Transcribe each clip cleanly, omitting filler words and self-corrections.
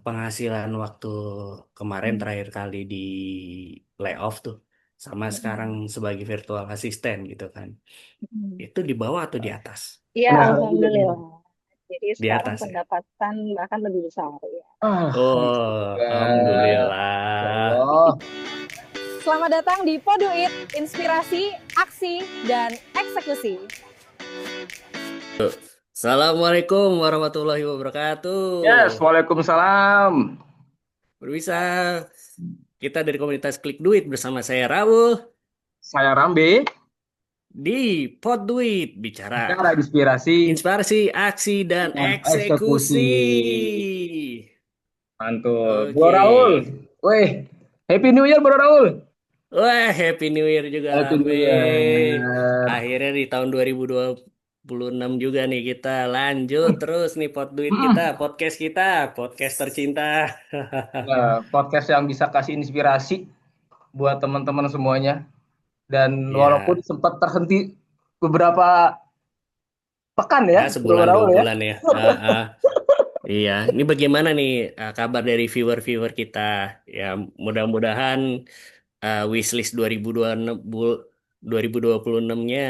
penghasilan waktu kemarin Hmm. terakhir kali di layoff tuh, sama sekarang Mm-mm. sebagai virtual assistant gitu kan. Mm-mm. Itu di bawah atau di atas? Iya, Nah, juga nih. alhamdulillah. Jadi Di sekarang atas ya. pendapatan bahkan lebih besar ya. Oh, Alhamdulillah. Ya alhamdulillah. Allah. Selamat datang di Poduit, inspirasi, aksi, dan eksekusi. Assalamualaikum warahmatullahi wabarakatuh. Yes, Waalaikumsalam. Berbisa kita dari komunitas Klik Duit bersama saya Raul Saya Rambe, di Pod Duit bicara bicara inspirasi inspirasi, aksi, dan dan eksekusi. eksekusi. Mantul. Bro Oke. Raul. Weh, Happy New Year Bro Raul. Wah, Happy New Year juga Happy New Lambe. Year. Akhirnya di tahun 2026 juga nih kita lanjut Hmm, terus nih pot duit kita, hmm. podcast tercinta. Ya, podcast yang bisa kasih inspirasi buat teman-teman semuanya. Dan walaupun Ya, sempat terhenti beberapa pekan ya ya, Bro sebulan dua Raul ya. bulan ya. Iya, ini bagaimana nih kabar dari viewer-viewer kita? Ya, mudah-mudahan wishlist 2026-nya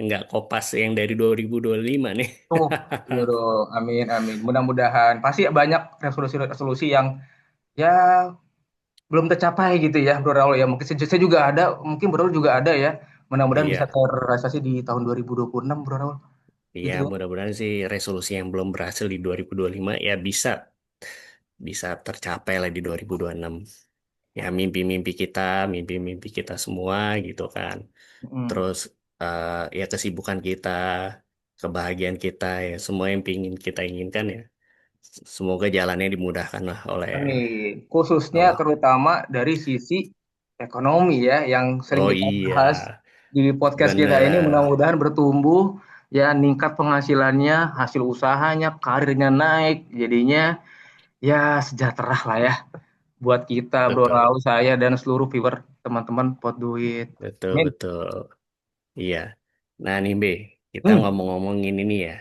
nggak kopas yang dari 2025 nih. Tuh, iya dong. Amin, amin. Mudah-mudahan pasti banyak resolusi-resolusi yang ya belum tercapai gitu ya, Bro Raul ya. Mungkin saya juga ada, mungkin Bro Raul juga ada ya. Mudah-mudahan bisa Iya, terrealisasi di tahun 2026, Bro Raul. iya Gitu ya. mudah-mudahan sih resolusi yang belum berhasil di 2025 ya bisa bisa tercapai lah di 2026. Ya mimpi-mimpi kita, mimpi-mimpi kita semua gitu kan. Mm. Terus ya kesibukan kita, kebahagiaan kita ya semua yang pingin kita inginkan ya. Semoga jalannya dimudahkan lah oleh Amin. Khususnya Allah. terutama dari sisi ekonomi ya, yang sering Oh kita iya, bahas di podcast kita ini. bener. Mudah-mudahan bertumbuh, ya meningkat penghasilannya, hasil usahanya, karirnya naik. Jadinya ya sejahtera lah ya buat kita, Bro Raul, Betul, saya dan seluruh viewer teman-teman Pot Duit. betul, Amin. betul. Iya. Nah nih B, kita Hmm, ngomong-ngomongin ini ya,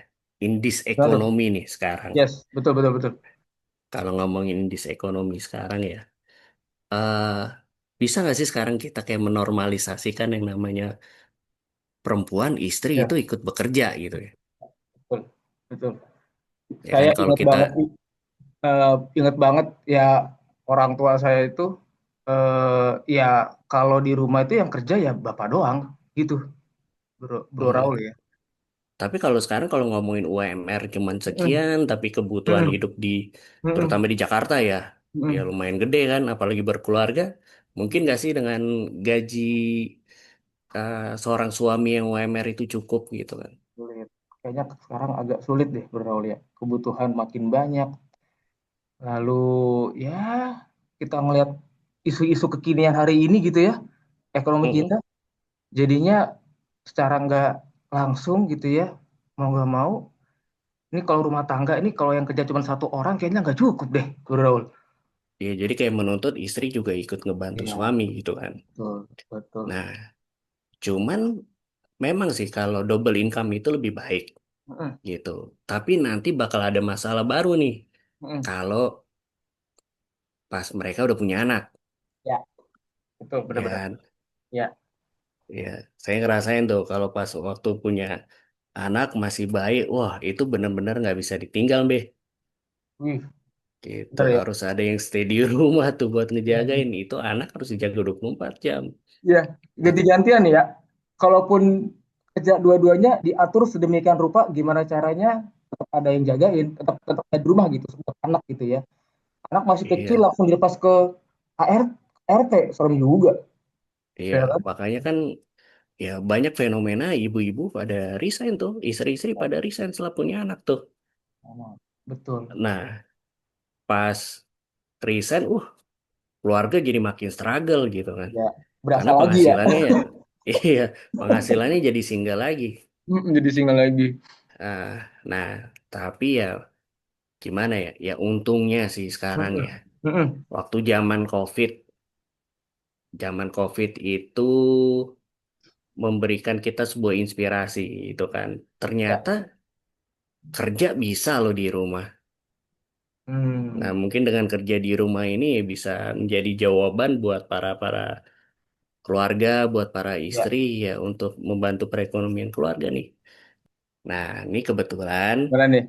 indis gimana tuh? ekonomi nih sekarang. Yes, betul betul betul. Kalau ngomongin indis ekonomi sekarang ya, eh bisa nggak sih sekarang kita kayak menormalisasikan yang namanya perempuan istri Ya, itu ikut bekerja gitu ya? betul betul. Ya kan Saya kalau kita, ingat banget ya orang tua saya itu ya kalau di rumah itu yang kerja ya bapak doang gitu, Bro, Bro hmm, Raul ya. tapi kalau sekarang kalau ngomongin UMR cuman Mm, sekian, tapi kebutuhan mm, hidup di, mm, terutama di Jakarta ya, ya mm. lumayan gede kan, apalagi berkeluarga. Mungkin nggak sih dengan gaji seorang suami yang UMR itu cukup gitu kan? Sulit. Kayaknya sekarang agak sulit deh, Bro Raul ya. Kebutuhan makin banyak. Lalu ya kita ngelihat isu-isu kekinian hari ini gitu ya, ekonomi kita Mm-mm. jadinya secara nggak langsung gitu ya, mau nggak mau, ini kalau rumah tangga ini kalau yang kerja cuma satu orang kayaknya nggak cukup deh, Bro Raul. Ya jadi kayak menuntut istri juga ikut ngebantu Iya, suami gitu kan. betul, betul. Nah, cuman memang sih kalau double income itu lebih baik Mm, gitu. Tapi nanti bakal ada masalah baru nih mm. kalau pas mereka udah punya anak, Ya, betul, ya benar-benar. kan? Ya, Ya, saya ngerasain tuh kalau pas waktu punya anak masih bayi, wah itu bener-bener nggak bisa ditinggal, Be. wih, Gitu, benar ya. harus ada yang stay di rumah tuh buat Hmm. ngejagain. Itu anak harus dijaga 24 jam. Ya, Nah, ganti-gantian ya. Kalaupun kerja dua-duanya diatur sedemikian rupa, gimana caranya tetap ada yang jagain, tetap tetap ada di rumah gitu, untuk anak gitu ya. Anak masih kecil iya, langsung dilepas ke AR, RT, serem juga, iya. ya kan? Makanya kan ya banyak fenomena ibu-ibu pada resign tuh, istri-istri pada resign setelah punya anak tuh. Nah, betul. Nah, pas resign, keluarga jadi makin struggle gitu kan. Ya, berasa Karena lagi ya. penghasilannya ya, iya, penghasilannya jadi single lagi. Jadi single lagi. Ah, nah, tapi ya gimana ya? Ya untungnya sih sekarang ya. Mm-mm. Mm-mm. Waktu zaman COVID itu memberikan kita sebuah inspirasi itu kan. Ya, Ternyata kerja bisa loh di rumah. Nah, Hmm. mungkin dengan kerja di rumah ini bisa menjadi jawaban buat para keluarga, buat para Ya. istri ya untuk membantu perekonomian keluarga nih. Nah, ini kebetulan Gimana nih?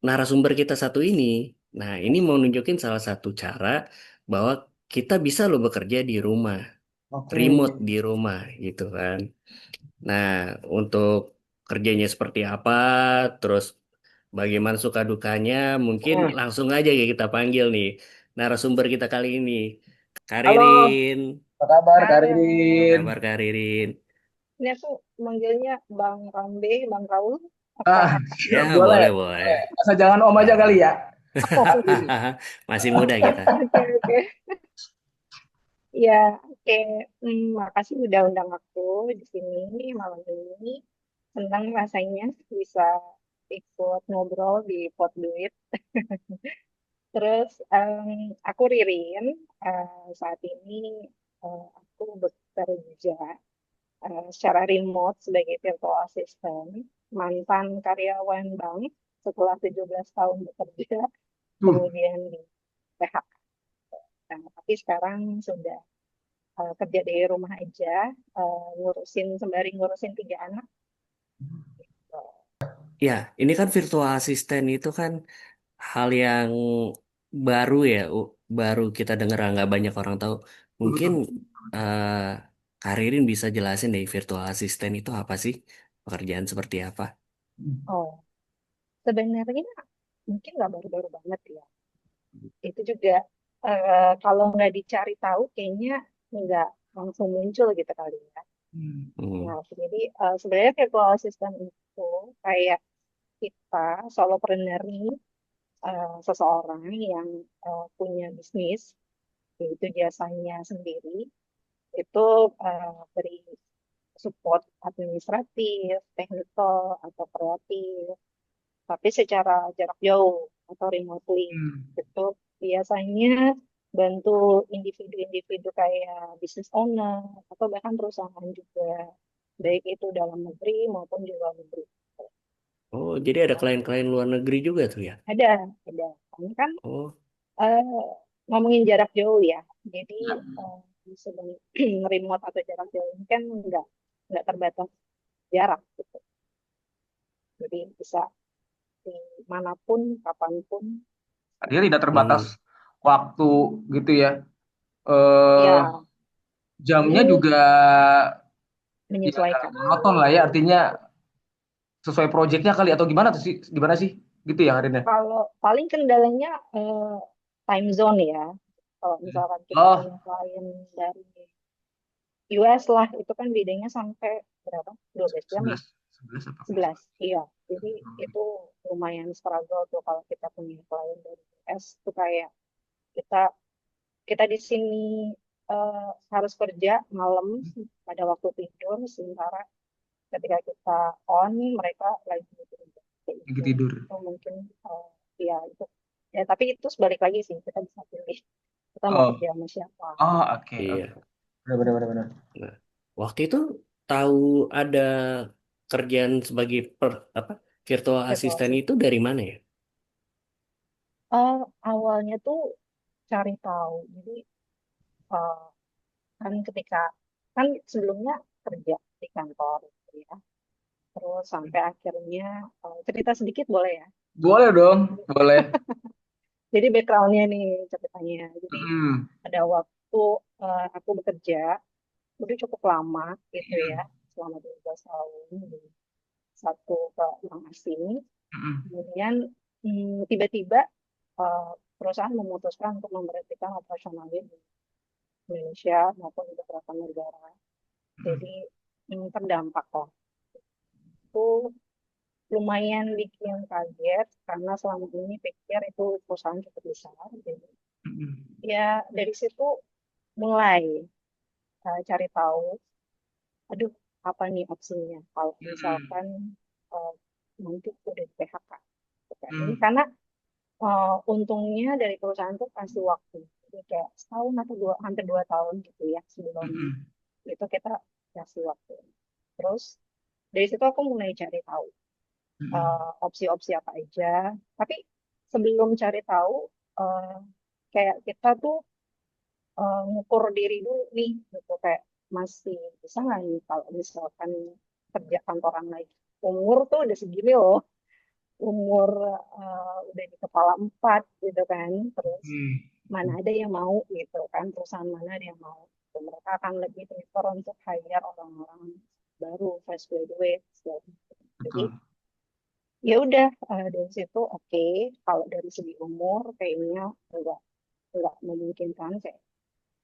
narasumber kita satu ini. Nah, ini mau nunjukin salah satu cara bahwa kita bisa loh bekerja di rumah, Oke. remote di rumah gitu kan. Nah, untuk kerjanya seperti apa, terus bagaimana suka dukanya, mungkin Hmm. langsung aja ya kita panggil nih narasumber kita kali ini. Kak Halo, Ririn, apa kabar Kak Halo, apa Ririn? kabar Kak Ririn? ini aku manggilnya Bang Rambe, Bang Raul, apa? Ah, Ya, boleh. boleh, boleh. Asal jangan Om aja kali Ah. ya. Oh, iya. Masih muda kita. Oke, oke. Ya, oke. Makasih udah undang aku di sini malam ini. Senang rasanya bisa ikut ngobrol di Podduit. Terus aku Ririn, saat ini aku bekerja secara remote sebagai virtual assistant, mantan karyawan bank setelah 17 tahun bekerja, Tuh. kemudian di PHK. Nah, tapi sekarang sudah kerja dari rumah aja, sembari ngurusin 3 anak. Ya, ini kan virtual assistant itu kan hal yang baru ya, baru kita dengar nggak banyak orang tahu. Betul, Mungkin betul. eh Karirin bisa jelasin deh virtual assistant itu apa sih? Pekerjaan seperti apa? Oh, sebenarnya mungkin nggak baru-baru banget ya. Itu juga kalau nggak dicari tahu, kayaknya nggak langsung muncul gitu kali ya. Hmm. Hmm. Nah, jadi sebenarnya virtual assistant itu kayak kita solopreneur nih, seseorang yang punya bisnis, yaitu jasanya sendiri, itu beri support administratif, teknikal, atau kreatif, tapi secara jarak jauh atau remotely. Hmm. Itu biasanya bantu individu-individu kayak business owner atau bahkan perusahaan juga, baik itu dalam negeri maupun di luar negeri. Oh, jadi ada klien-klien luar negeri juga tuh ya? Ada, ada. Ini kan Oh, eh, ngomongin jarak jauh ya. Jadi Ya. sebelum remote atau jarak jauh ini kan nggak terbatas jarak gitu. Jadi bisa dimanapun, kapanpun. Dia tidak terbatas hmm. waktu gitu ya. Eh, Ya, jamnya ini juga ya nggak menyesuaikan. monoton lah ya. Artinya sesuai proyeknya kali atau gimana tuh sih? Gimana sih? Gitu ya Karinnya? Kalau paling kendalanya time zone ya. Kalau misalkan kita Oh, punya klien dari US lah, itu kan bedanya sampai berapa? 12 jam ya? 11. 11 apa? 11. Iya. Jadi itu lumayan struggle tuh kalau kita punya klien dari US tuh kayak kita kita di sini harus kerja malam pada waktu tidur, sementara ketika kita on mereka lagi tidur. Kayak Lagi gitu. tidur. Itu mungkin ya itu ya, tapi itu sebalik lagi sih, kita bisa pilih kita mau Oh, kerja sama siapa. oh, oke, oke. Iya. Benar, benar, benar, benar. Nah, waktu itu tahu ada kerjaan sebagai apa virtual Virtual assistant sih. itu dari mana ya? Awalnya tuh cari tahu. Jadi eh, kan ketika kan sebelumnya kerja di kantor gitu ya. Terus sampai akhirnya cerita sedikit boleh ya. Boleh dong, boleh. Jadi backgroundnya nih ceritanya. Jadi Hmm. ada waktu aku bekerja udah cukup lama gitu ya, selama 12 tahun di satu bank asing. Hmm. Kemudian tiba-tiba eh, perusahaan memutuskan untuk memberhentikan operasionalnya di Indonesia maupun di beberapa negara. Hmm. Jadi terdampak lah. Itu lumayan bikin kaget karena selama ini pikir itu perusahaan cukup besar. Jadi Hmm. ya dari situ mulai cari tahu, aduh apa nih opsinya kalau Hmm. misalkan eh, nanti udah di PHK. Gitu kan. Ini Hmm. karena untungnya dari perusahaan tuh kasih waktu. Jadi kayak setahun atau hampir 2 tahun gitu ya sebelum Hmm. itu kita kasih waktu. Terus dari situ aku mulai cari tahu Hmm. opsi-opsi apa aja. Tapi sebelum cari tahu, eh, kayak kita tuh ngukur diri dulu nih, gitu kayak masih bisa nggak nih kalau misalkan kerja kantoran lagi. Umur tuh udah segini loh, umur udah di kepala 4 gitu kan, terus mana ada yang mau gitu kan, perusahaan mana ada yang mau. Gitu. Mereka akan lebih prefer untuk hire orang-orang baru, fresh graduate. Gitu. Jadi Betul. ya udah, dari situ oke, kalau dari segi umur kayaknya enggak enggak memungkinkan, kayak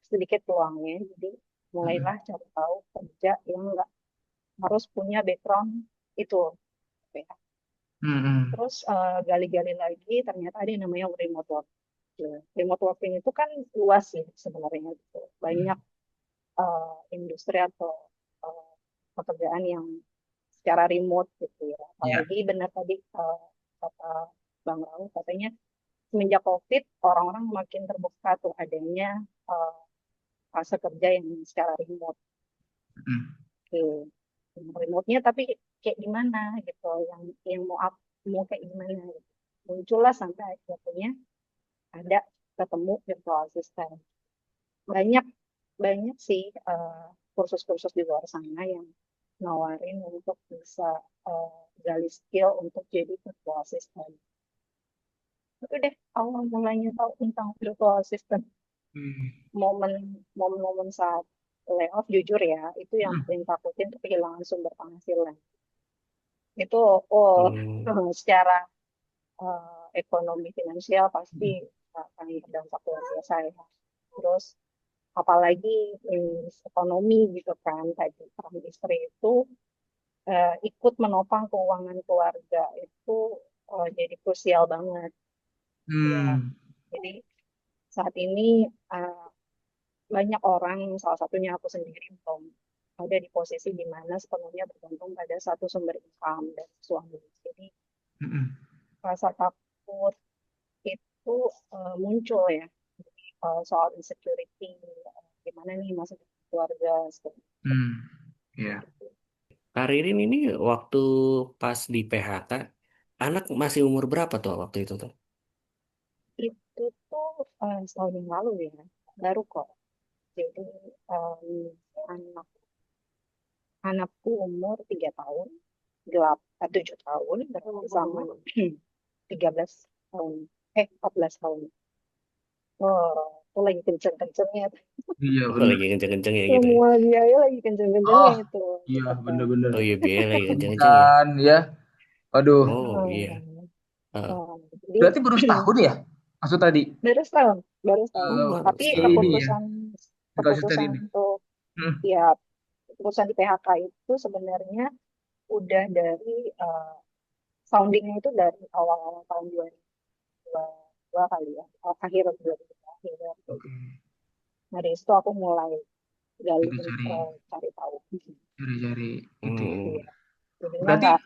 sedikit peluangnya. Jadi Mm-mm. mulailah cari tahu kerja yang enggak harus punya background itu, gitu ya. Mm-mm. Terus gali-gali lagi ternyata ada yang namanya remote work. Ya, remote working itu kan luas sih sebenarnya gitu. Banyak industri atau eh, pekerjaan yang secara remote gitu ya. Iya. Apalagi benar tadi kata Bang Raul, katanya semenjak COVID orang-orang makin terbuka tuh adanya eh, fase kerja yang secara remote. Mm. Oke, remote-nya tapi kayak gimana gitu, yang mau kayak gimana gitu. Muncullah sampai akhirnya ada ketemu virtual assistant. Banyak banyak sih kursus-kursus di luar sana yang nawarin untuk bisa gali skill untuk jadi virtual assistant. Itu deh awal mulanya tahu tentang virtual assistant. Mm. Momen momen saat layoff, jujur ya, itu yang Mm. paling takutin tuh kehilangan sumber penghasilan. Itu oh Hmm. secara ekonomi finansial pasti akan berdampak luar biasa ya. Terus apalagi ekonomi gitu kan, tadi peran istri itu ikut menopang keuangan keluarga itu jadi krusial banget ya. Mm. Jadi saat ini uh, banyak orang, salah satunya aku sendiri, belum ada di posisi di mana sepenuhnya bergantung pada satu sumber income dari suami. Jadi Mm-mm. rasa takut itu muncul ya. Soal insecurity, gimana nih masa depan keluarga seperti Mm. Iya. itu. Karirin ini waktu pas di PHK, anak masih umur berapa tuh waktu itu tuh? Itu tuh setahun yang lalu ya, baru kok. Jadi em, anak anakku umur 3 tahun, 7 tahun, berarti sama 13 tahun, 14 tahun. Oh, itu lagi kenceng-kencengnya. Iya Oh, benar. lagi kenceng-kenceng ya gitu ya. Semua biaya lagi kenceng-kencengnya Oh, itu, iya gitu kan. benar-benar. Oh iya, biaya lagi kenceng-kenceng ya. Pendidikan ya. Waduh. Oh iya. Hmm, Heeh. jadi Berarti baru setahun ya? Maksud tadi baru setahun, baru setahun. eh, Baru Tapi si ini setahun. ya, keputusan konsisten keputusan ini. untuk Hmm. ya keputusan di PHK itu sebenarnya udah dari soundingnya itu dari awal-awal tahun 2022 kali ya, akhir 2022 akhir. Oke. Nah dari situ aku mulai gali, Cari-cari, cari tahu. cari-cari itu ya. Hmm. Iya, jadinya Berarti, nggak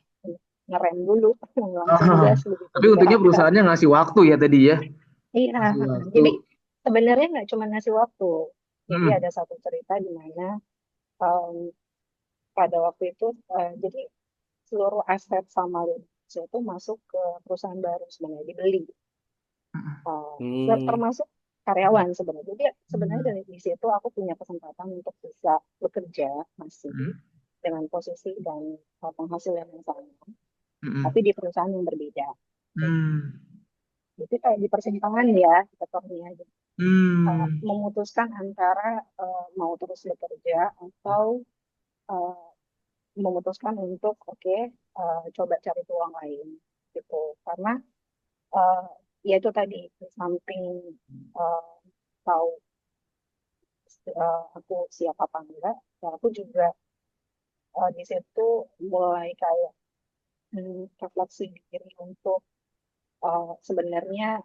ngerem dulu, langsung gas begitu tapi di untungnya PHK. perusahaannya ngasih waktu ya tadi ya. Iya, Ngasih waktu. jadi sebenarnya nggak cuma ngasih waktu. Jadi Hmm. ada satu cerita di mana em, pada waktu itu, jadi seluruh aset sama Indonesia itu masuk ke perusahaan baru sebenarnya, dibeli. Hmm. Termasuk karyawan sebenarnya. Jadi sebenarnya Hmm. dari di situ aku punya kesempatan untuk bisa bekerja masih Hmm. dengan posisi dan penghasilan yang sama, Hmm. tapi di perusahaan yang berbeda. Hmm. Jadi kayak di persimpangan ya jatuhnya. Jadi, Hmm. memutuskan antara mau terus bekerja atau eh, memutuskan untuk oke, coba cari peluang lain gitu. Karena eh, ya itu tadi, di samping eh, tahu aku siap apa enggak, ya aku juga di situ mulai kayak refleksi diri untuk sebenarnya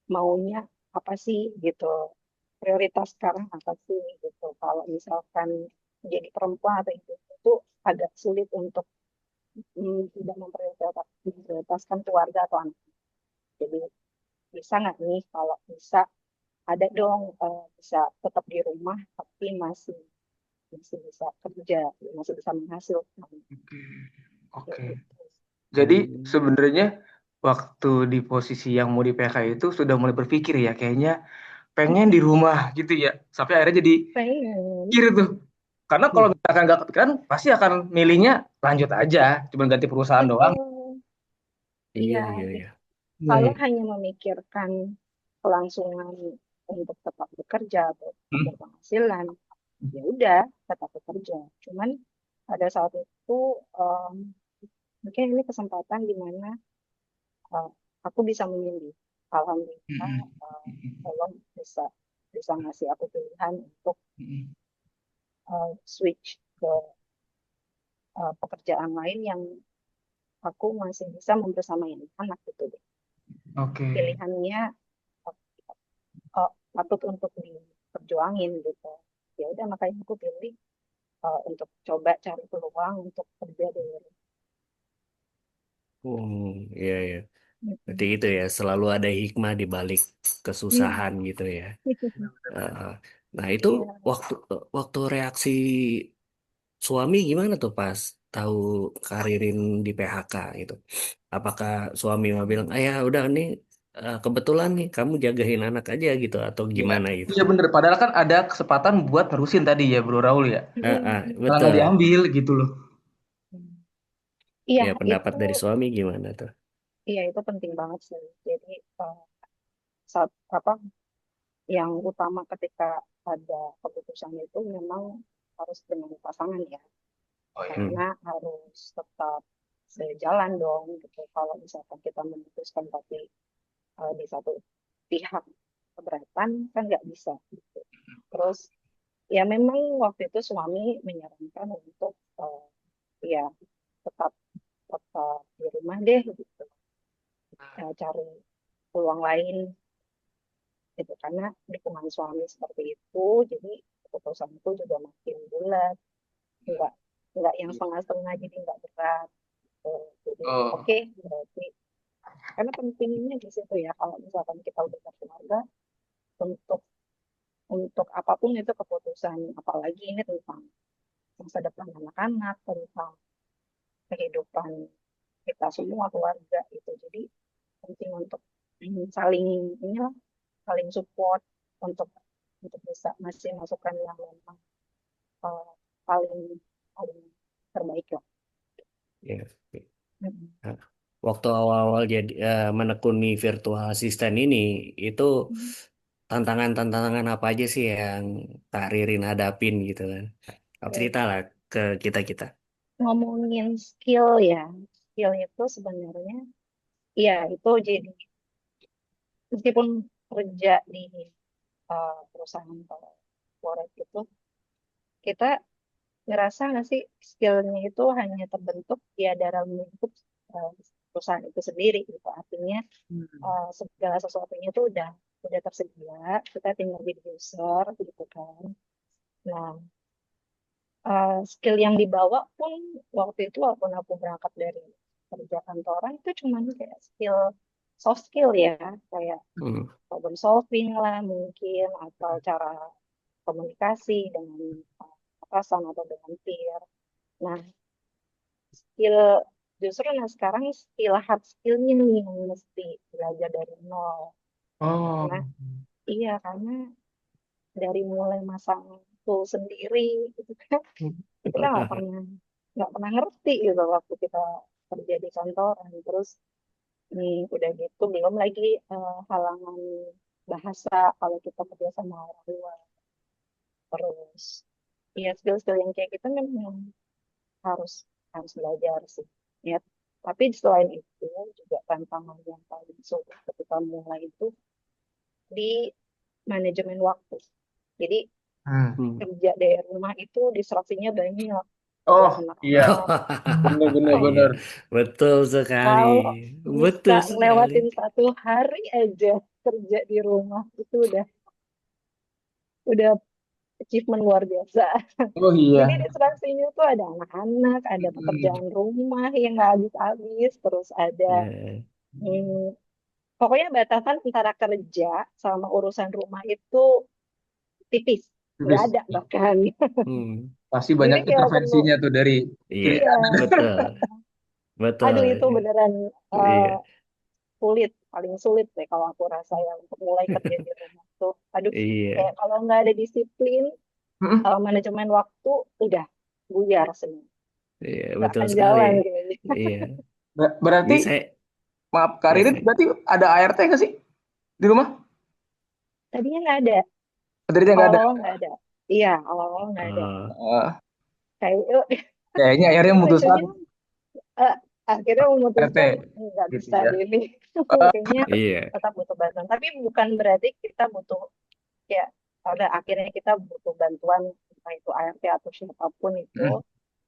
maunya apa sih gitu, prioritas sekarang apa sih gitu. Kalau misalkan jadi perempuan atau ibu itu agak sulit untuk tidak memprioritaskan keluarga atau anak. Jadi bisa nggak nih, kalau bisa ada dong, bisa tetap di rumah tapi masih masih bisa kerja, masih bisa menghasilkan. Oke. Kayak Oke. gitu. Jadi Hmm. sebenarnya waktu di posisi yang mau di PHK itu sudah mulai berpikir ya, kayaknya pengen di rumah gitu ya. Sampai akhirnya jadi Pengen. pikir tuh. Karena kalau Hmm. misalkan nggak kepikiran, pasti akan milihnya lanjut aja, cuma ganti perusahaan doang. Betul. Iya, Iya, iya, iya. Iya, kalau iya. hanya memikirkan kelangsungan untuk tetap bekerja atau tetap Hmm. berpenghasilan, ya udah tetap bekerja. Cuman pada saat itu mungkin ini kesempatan di mana uh, aku bisa memilih. Alhamdulillah, Mm-mm. Allah bisa bisa ngasih aku pilihan untuk Mm-mm. switch ke pekerjaan lain yang aku masih bisa membersamai anak gitu deh. Oke. Pilihannya patut untuk diperjuangin gitu. Ya udah makanya aku pilih untuk coba cari peluang untuk kerja di luar. Iya, iya. Berarti Mm-mm. itu ya, selalu ada hikmah di balik Iya. kesusahan gitu ya. Eh, nah itu Iya. waktu waktu reaksi suami gimana tuh pas tahu Karirin di PHK gitu? Apakah suami mau bilang, ya udah nih kebetulan nih kamu jagain anak aja gitu atau Iya, gimana gitu? iya bener. Padahal kan ada kesempatan buat nerusin tadi ya, Bro Raul ya. Malah nggak Betul. diambil gitu loh. Iya, Ya pendapat itu dari suami gimana tuh? iya itu penting banget sih. Jadi saat apa yang utama ketika ada keputusan itu memang harus dengan pasangan ya, Oh ya. Hmm. karena harus tetap sejalan dong gitu. Kalau misalkan kita memutuskan tapi di satu pihak keberatan kan nggak bisa gitu. Terus ya memang waktu itu suami menyarankan untuk ya tetap tetap di rumah deh gitu. Cari peluang lain gitu karena dukungan suami seperti itu jadi keputusan itu juga makin bulat, nggak nggak yang setengah-setengah jadi nggak berat gitu. Jadi Oh, oke, berarti karena pentingnya di situ ya kalau misalkan kita udah berkeluarga untuk apapun itu keputusan, apalagi ini tentang masa depan anak-anak, tentang kehidupan kita semua keluarga itu. Jadi penting untuk saling inilah, saling support untuk bisa masih masukan yang memang uh, paling paling terbaik lah. Ya. Mm-mm. Nah, waktu awal-awal jadi menekuni virtual assistant ini, itu tantangan-tantangan apa aja sih yang Kak Ririn hadapin gitu kan? Cerita lah ke kita-kita. Ngomongin skill ya, skill itu sebenarnya ya itu jadi meskipun kerja di perusahaan corporate itu kita ngerasa nggak sih skillnya itu hanya terbentuk ya dalam lingkup uh, perusahaan itu sendiri gitu. Artinya segala sesuatunya itu udah tersedia, kita tinggal jadi user gitu kan. Nah, skill yang dibawa pun waktu itu walaupun aku berangkat dari kerja kantoran itu cuma kayak skill soft skill ya, kayak Hmm. problem solving lah mungkin atau cara komunikasi dengan atasan atau dengan peer. Nah, skill justru nah sekarang skill hard skillnya nih yang mesti belajar dari nol. oh, Karena iya karena dari mulai masang tool sendiri gitu kan kita nggak pernah ngerti gitu waktu kita kerja di kantoran. Terus udah gitu belum lagi halangan bahasa kalau kita kerja sama orang luar. Terus ya skill-skill yang kayak gitu memang harus harus belajar sih ya. Tapi selain itu juga tantangan yang paling sulit ketika mulai itu di manajemen waktu. Jadi hmm. Hmm. kerja dari rumah itu distraksinya banyak, ada Oh iya, anak-anak. bener bener Iya, bener. betul sekali. Kalau bisa Betul sekali. ngelewatin 1 hari aja kerja di rumah itu udah achievement luar biasa. Oh Jadi iya. distraksinya tuh ada anak-anak, ada Hmm. pekerjaan rumah yang nggak habis-habis, terus ada Ya, hmm, pokoknya batasan antara kerja sama urusan rumah itu tipis, nggak Habis. ada bahkan. hmm. Pasti Jadi banyak kayak perlu, intervensinya tuh dari Iya, kiri iya, kanan. betul. Betul. aduh itu beneran eh, Iya. paling sulit deh kalau aku rasa ya untuk mulai kerja di rumah tuh. Aduh, Iya, kayak kalau nggak ada disiplin, Mm-mm. manajemen waktu, udah buyar semua. iya Nggak betul akan sekali. jalan kayaknya. Iya, Berarti, ini saya, maaf Kak ya Ririn, saya, berarti ada ART nggak sih di rumah? Tadinya nggak ada, Dari dia nggak ada. awal-awal nggak ada. Iya, awal-awal nggak ada. oh, Eh, Kayak yuk, Kayaknya akhirnya kita memutuskan kerjanya eh, akhirnya ART memutuskan nggak gitu bisa ya. deh ini. Kayaknya iya, tetap butuh bantuan. Tapi bukan berarti kita butuh ya pada akhirnya kita butuh bantuan entah itu ART atau siapapun Mm.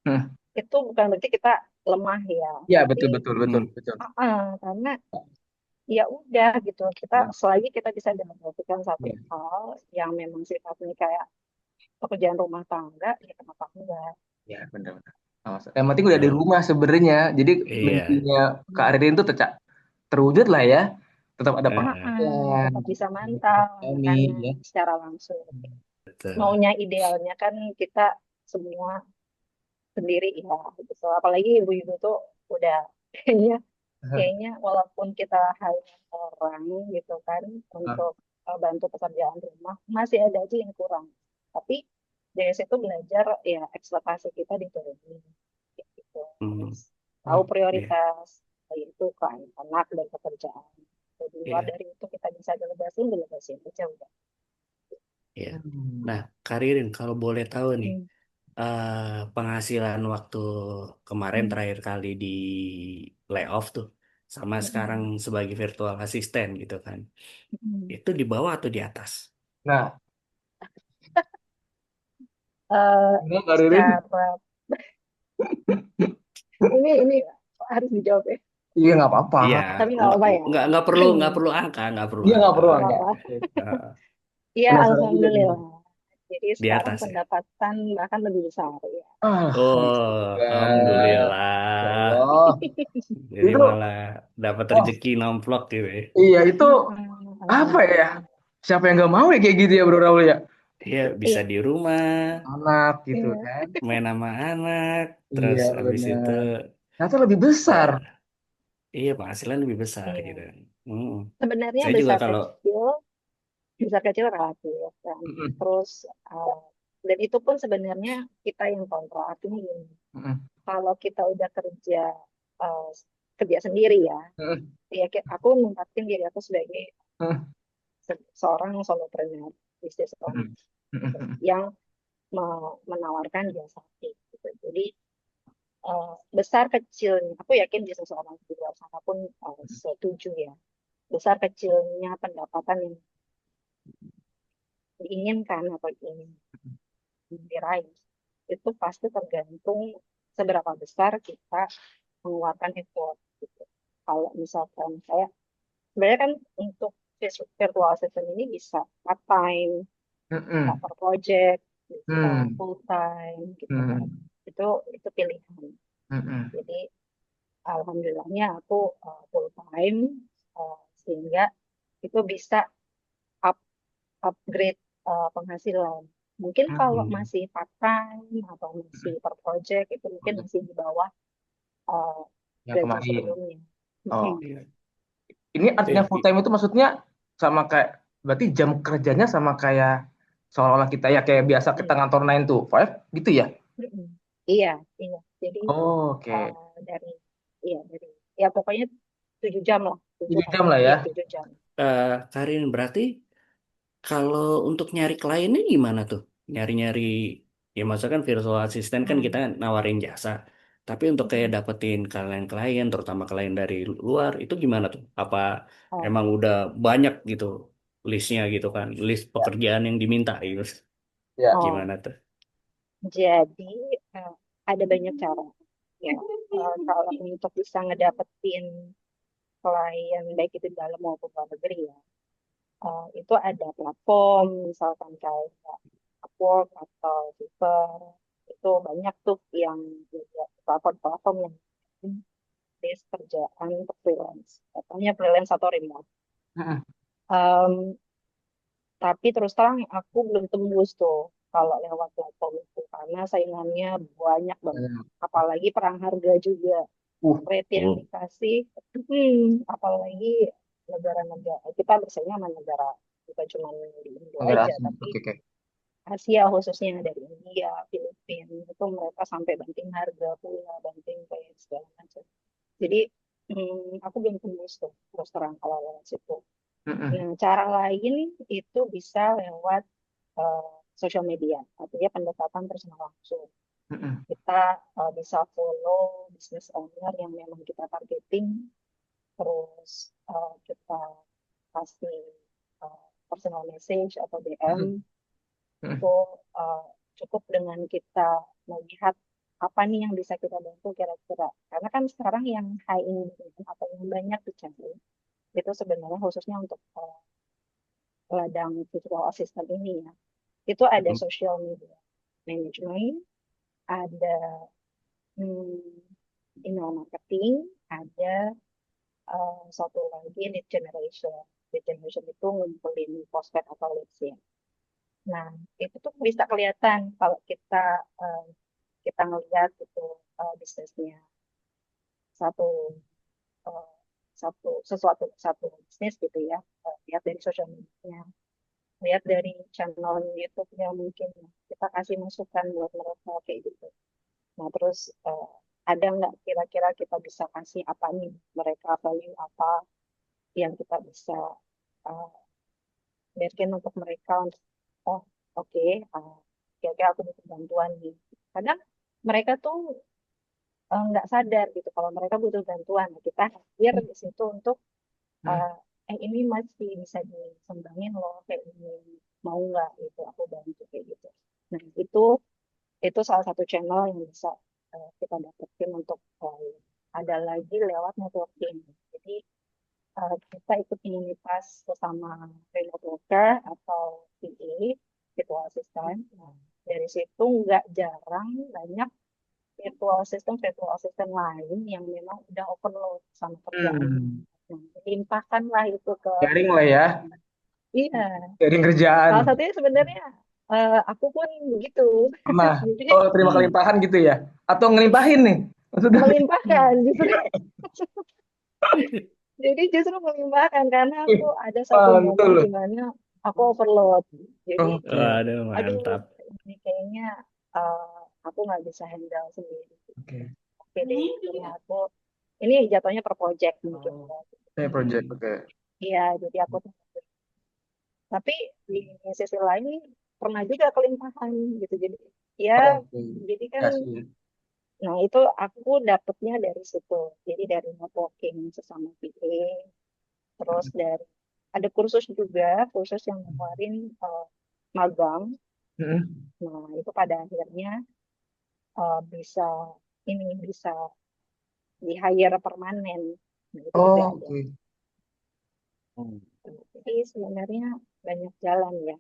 Mm. itu bukan berarti kita lemah ya. Ya, Tapi betul betul betul hmm, betul. karena ya udah gitu kita Ya, selagi kita bisa melakukan satu ya, hal yang memang sifatnya kayak pekerjaan rumah tangga ya kenapa enggak. ya, benar-benar. Yang penting udah di betul. rumah sebenarnya. Jadi Iya, mimpinya Kak Hmm. Ririn itu terwujud lah ya. Tetap ada penghasilan, Tetap bisa tetap mantau suami kan ya. secara langsung. betul. Maunya idealnya kan kita semua sendiri ya gitu. Apalagi ibu-ibu tuh udah kayaknya kayaknya walaupun kita hire orang gitu kan untuk bantu pekerjaan rumah masih ada aja yang kurang. Tapi dari situ belajar ya ekspektasi kita diturunin gitu. Hmm, Terus tahu iya, prioritas yaitu ke anak dan pekerjaan. Jadi di luar iya, dari itu kita bisa delegasin aja udah. iya. Hmm. Nah, Karirin, kalau boleh tahu nih, Hmm. eh, penghasilan waktu kemarin Hmm. terakhir kali di layoff tuh, sama sekarang Hmm. sebagai virtual assistant gitu kan, Hmm. itu di bawah atau di atas? Nah, Eh, ini Kak Ririn, secara ini harus dijawab ya. iya nggak apa-apa. Iya, Tapi nggak apa ya. nggak perlu angka, nggak perlu Iya nggak angka. perlu Nggak angka. apa. Oke. Eh, Iya, Penasaran juga nih. alhamdulillah. Jadi di sekarang atas ya. pendapatan bahkan lebih besar ya. Oh, Alhamdulillah. Ya alhamdulillah. Allah. Jadi Itu, malah dapat oh rezeki nomplok gitu ya. iya itu apa ya? Alhamdulillah. Siapa yang nggak mau ya kayak gitu ya Bro Raul ya? Iya, bisa Iya, di rumah, Anak gitu iya, kan. main sama anak, terus Iya habis itu benar. Ternyata lebih besar. ya, iya penghasilan lebih besar gitu. iya. Hmm. Sebenarnya Saya juga besar kalau kecil, besar kecil relatif kan. Mm-mm. Terus dan itu pun sebenarnya kita yang kontrol. Artinya gini, Mm-mm. kalau kita udah uh, kerja sendiri ya, Mm-mm. ya aku menempatin diri aku sebagai Mm-mm. seorang solopreneur, bisnis owner Mm-mm. gitu, Mm-mm. yang menawarkan jasa gitu. Jadi besar kecilnya, aku yakin di seseorang di luar sana pun setuju ya. Besar kecilnya pendapatan yang diinginkan atau ingin diraih itu pasti tergantung seberapa besar kita mengeluarkan effort gitu. Kalau misalkan saya sebenarnya kan untuk virtual assistant ini bisa part time, bisa Mm-mm. per project, bisa Mm. full time gitu kan. Mm. Itu pilihan. Mm-mm. Jadi alhamdulillahnya aku full time sehingga itu bisa up upgrade penghasilan. Mungkin kalau Mm. masih part time atau masih per project itu mungkin masih di bawah uh, Yang gaji kemarin. sebelumnya. Oh, Mm-mm. iya, ini artinya iya, full time itu maksudnya sama kayak berarti jam kerjanya sama kayak seolah-olah kita ya kayak biasa kita Iya. ngantor 9 to 5 gitu ya? Mm-mm. Iya, iya. Jadi Oh, oke. dari iya dari ya pokoknya 7 jam lah, 7 7 jam lah ya. iya 7 jam. Karin berarti kalau untuk nyari kliennya gimana tuh? Nyari-nyari, ya maksudnya kan virtual assistant kan kita Hmm. nawarin jasa. Tapi untuk kayak Mm-mm. dapetin klien-klien, terutama klien dari luar, itu gimana tuh? Apa Oh, emang udah banyak gitu listnya gitu kan? List pekerjaan yang diminta gitu. Ya. oh, Gimana tuh? jadi eh, ada banyak cara ya. Kalau untuk bisa ngedapetin klien baik itu di dalam maupun luar negeri ya, itu ada platform misalkan kayak Upwork atau Fiverr itu banyak tuh yang juga platform-platform yang base kerjaan untuk freelance, katanya freelance atau remote. Mm-mm. Em, tapi terus terang aku belum tembus tuh kalau lewat platform itu karena saingannya banyak banget, Mm. apalagi perang harga juga. Uh, rate yang Oh, dikasih, apalagi negara-negara kita bersaing sama negara bukan cuma di Indo negara aja, asing. tapi Oke, oke. Asia khususnya dari India, Filipina itu mereka sampai banting harga pula, banting kayak segala macam. Jadi aku belum tembus tuh terus terang kalau lewat situ. Mm-mm. Nah, cara lain itu bisa lewat social media, artinya pendekatan personal langsung. Mm-mm. Kita bisa follow business owner yang memang kita targeting, terus kita kasih personal message atau Mm-mm. DM. Mm-mm. Itu uh, cukup dengan kita melihat apa nih yang bisa kita bantu kira-kira. Karena kan sekarang yang high engagement atau yang banyak dicari itu sebenarnya khususnya untuk ladang virtual assistant ini ya. Itu ada Mm-mm. social media management, ada email marketing, ada satu lagi lead generation. Lead generation itu ngumpulin prospek atau leads ya. Nah, itu tuh bisa kelihatan kalau kita ngelihat itu bisnisnya satu eh, satu bisnis gitu ya, lihat dari sosial media, lihat dari channel YouTube yang mungkin kita kasih masukan buat mereka kayak gitu. Nah, terus ada nggak kira-kira kita bisa kasih apa nih mereka, value apa yang kita bisa uh, berikan untuk mereka untuk oh oke, kira-kira aku butuh bantuan nih. Kadang mereka tuh nggak sadar gitu kalau mereka butuh bantuan. Nah, kita hadir di situ untuk Mm-mm. uh, ini masih bisa disumbangin loh kayak ini, mau nggak gitu aku bantu kayak gitu. Nah, itu salah satu channel yang bisa kita dapetin untuk ada lagi lewat networking. Jadi kita ikut komunitas bersama remote worker atau PA, virtual assistant. Nah, dari situ nggak jarang banyak virtual assistant lain yang memang udah overload sama kerjaan. Hmm. Nah, limpahkanlah itu ke Sharing lah ya, iya. sharing Salah kerjaan. satunya sebenarnya aku pun begitu. Pernah. Jadi Oh, terima hmm. kelimpahan gitu ya? Atau ngelimpahin nih? Maksudnya, melimpahkan justru. Jadi justru melimpahkan karena aku ada satu momen mantul. di mana aku overload. Jadi Oke, Waduh, aduh mantap. ini kayaknya aku nggak bisa handle sendiri. oke. Oke deh, akhirnya aku ini jatuhnya per project mungkin ya. Saya project, oke. Iya, jadi aku tapi di sisi lain pernah juga kelimpahan gitu. Jadi ya, Oke. jadi kan, Kasih. nah itu aku dapetnya dari situ. Jadi dari networking sesama PA, terus dari ada kursus juga, kursus yang nawarin magang. Mm-mm. Nah itu pada akhirnya bisa bisa di hire permanen. Nah itu juga Oh, ada. oke. Hmm. Jadi sebenarnya banyak jalan ya.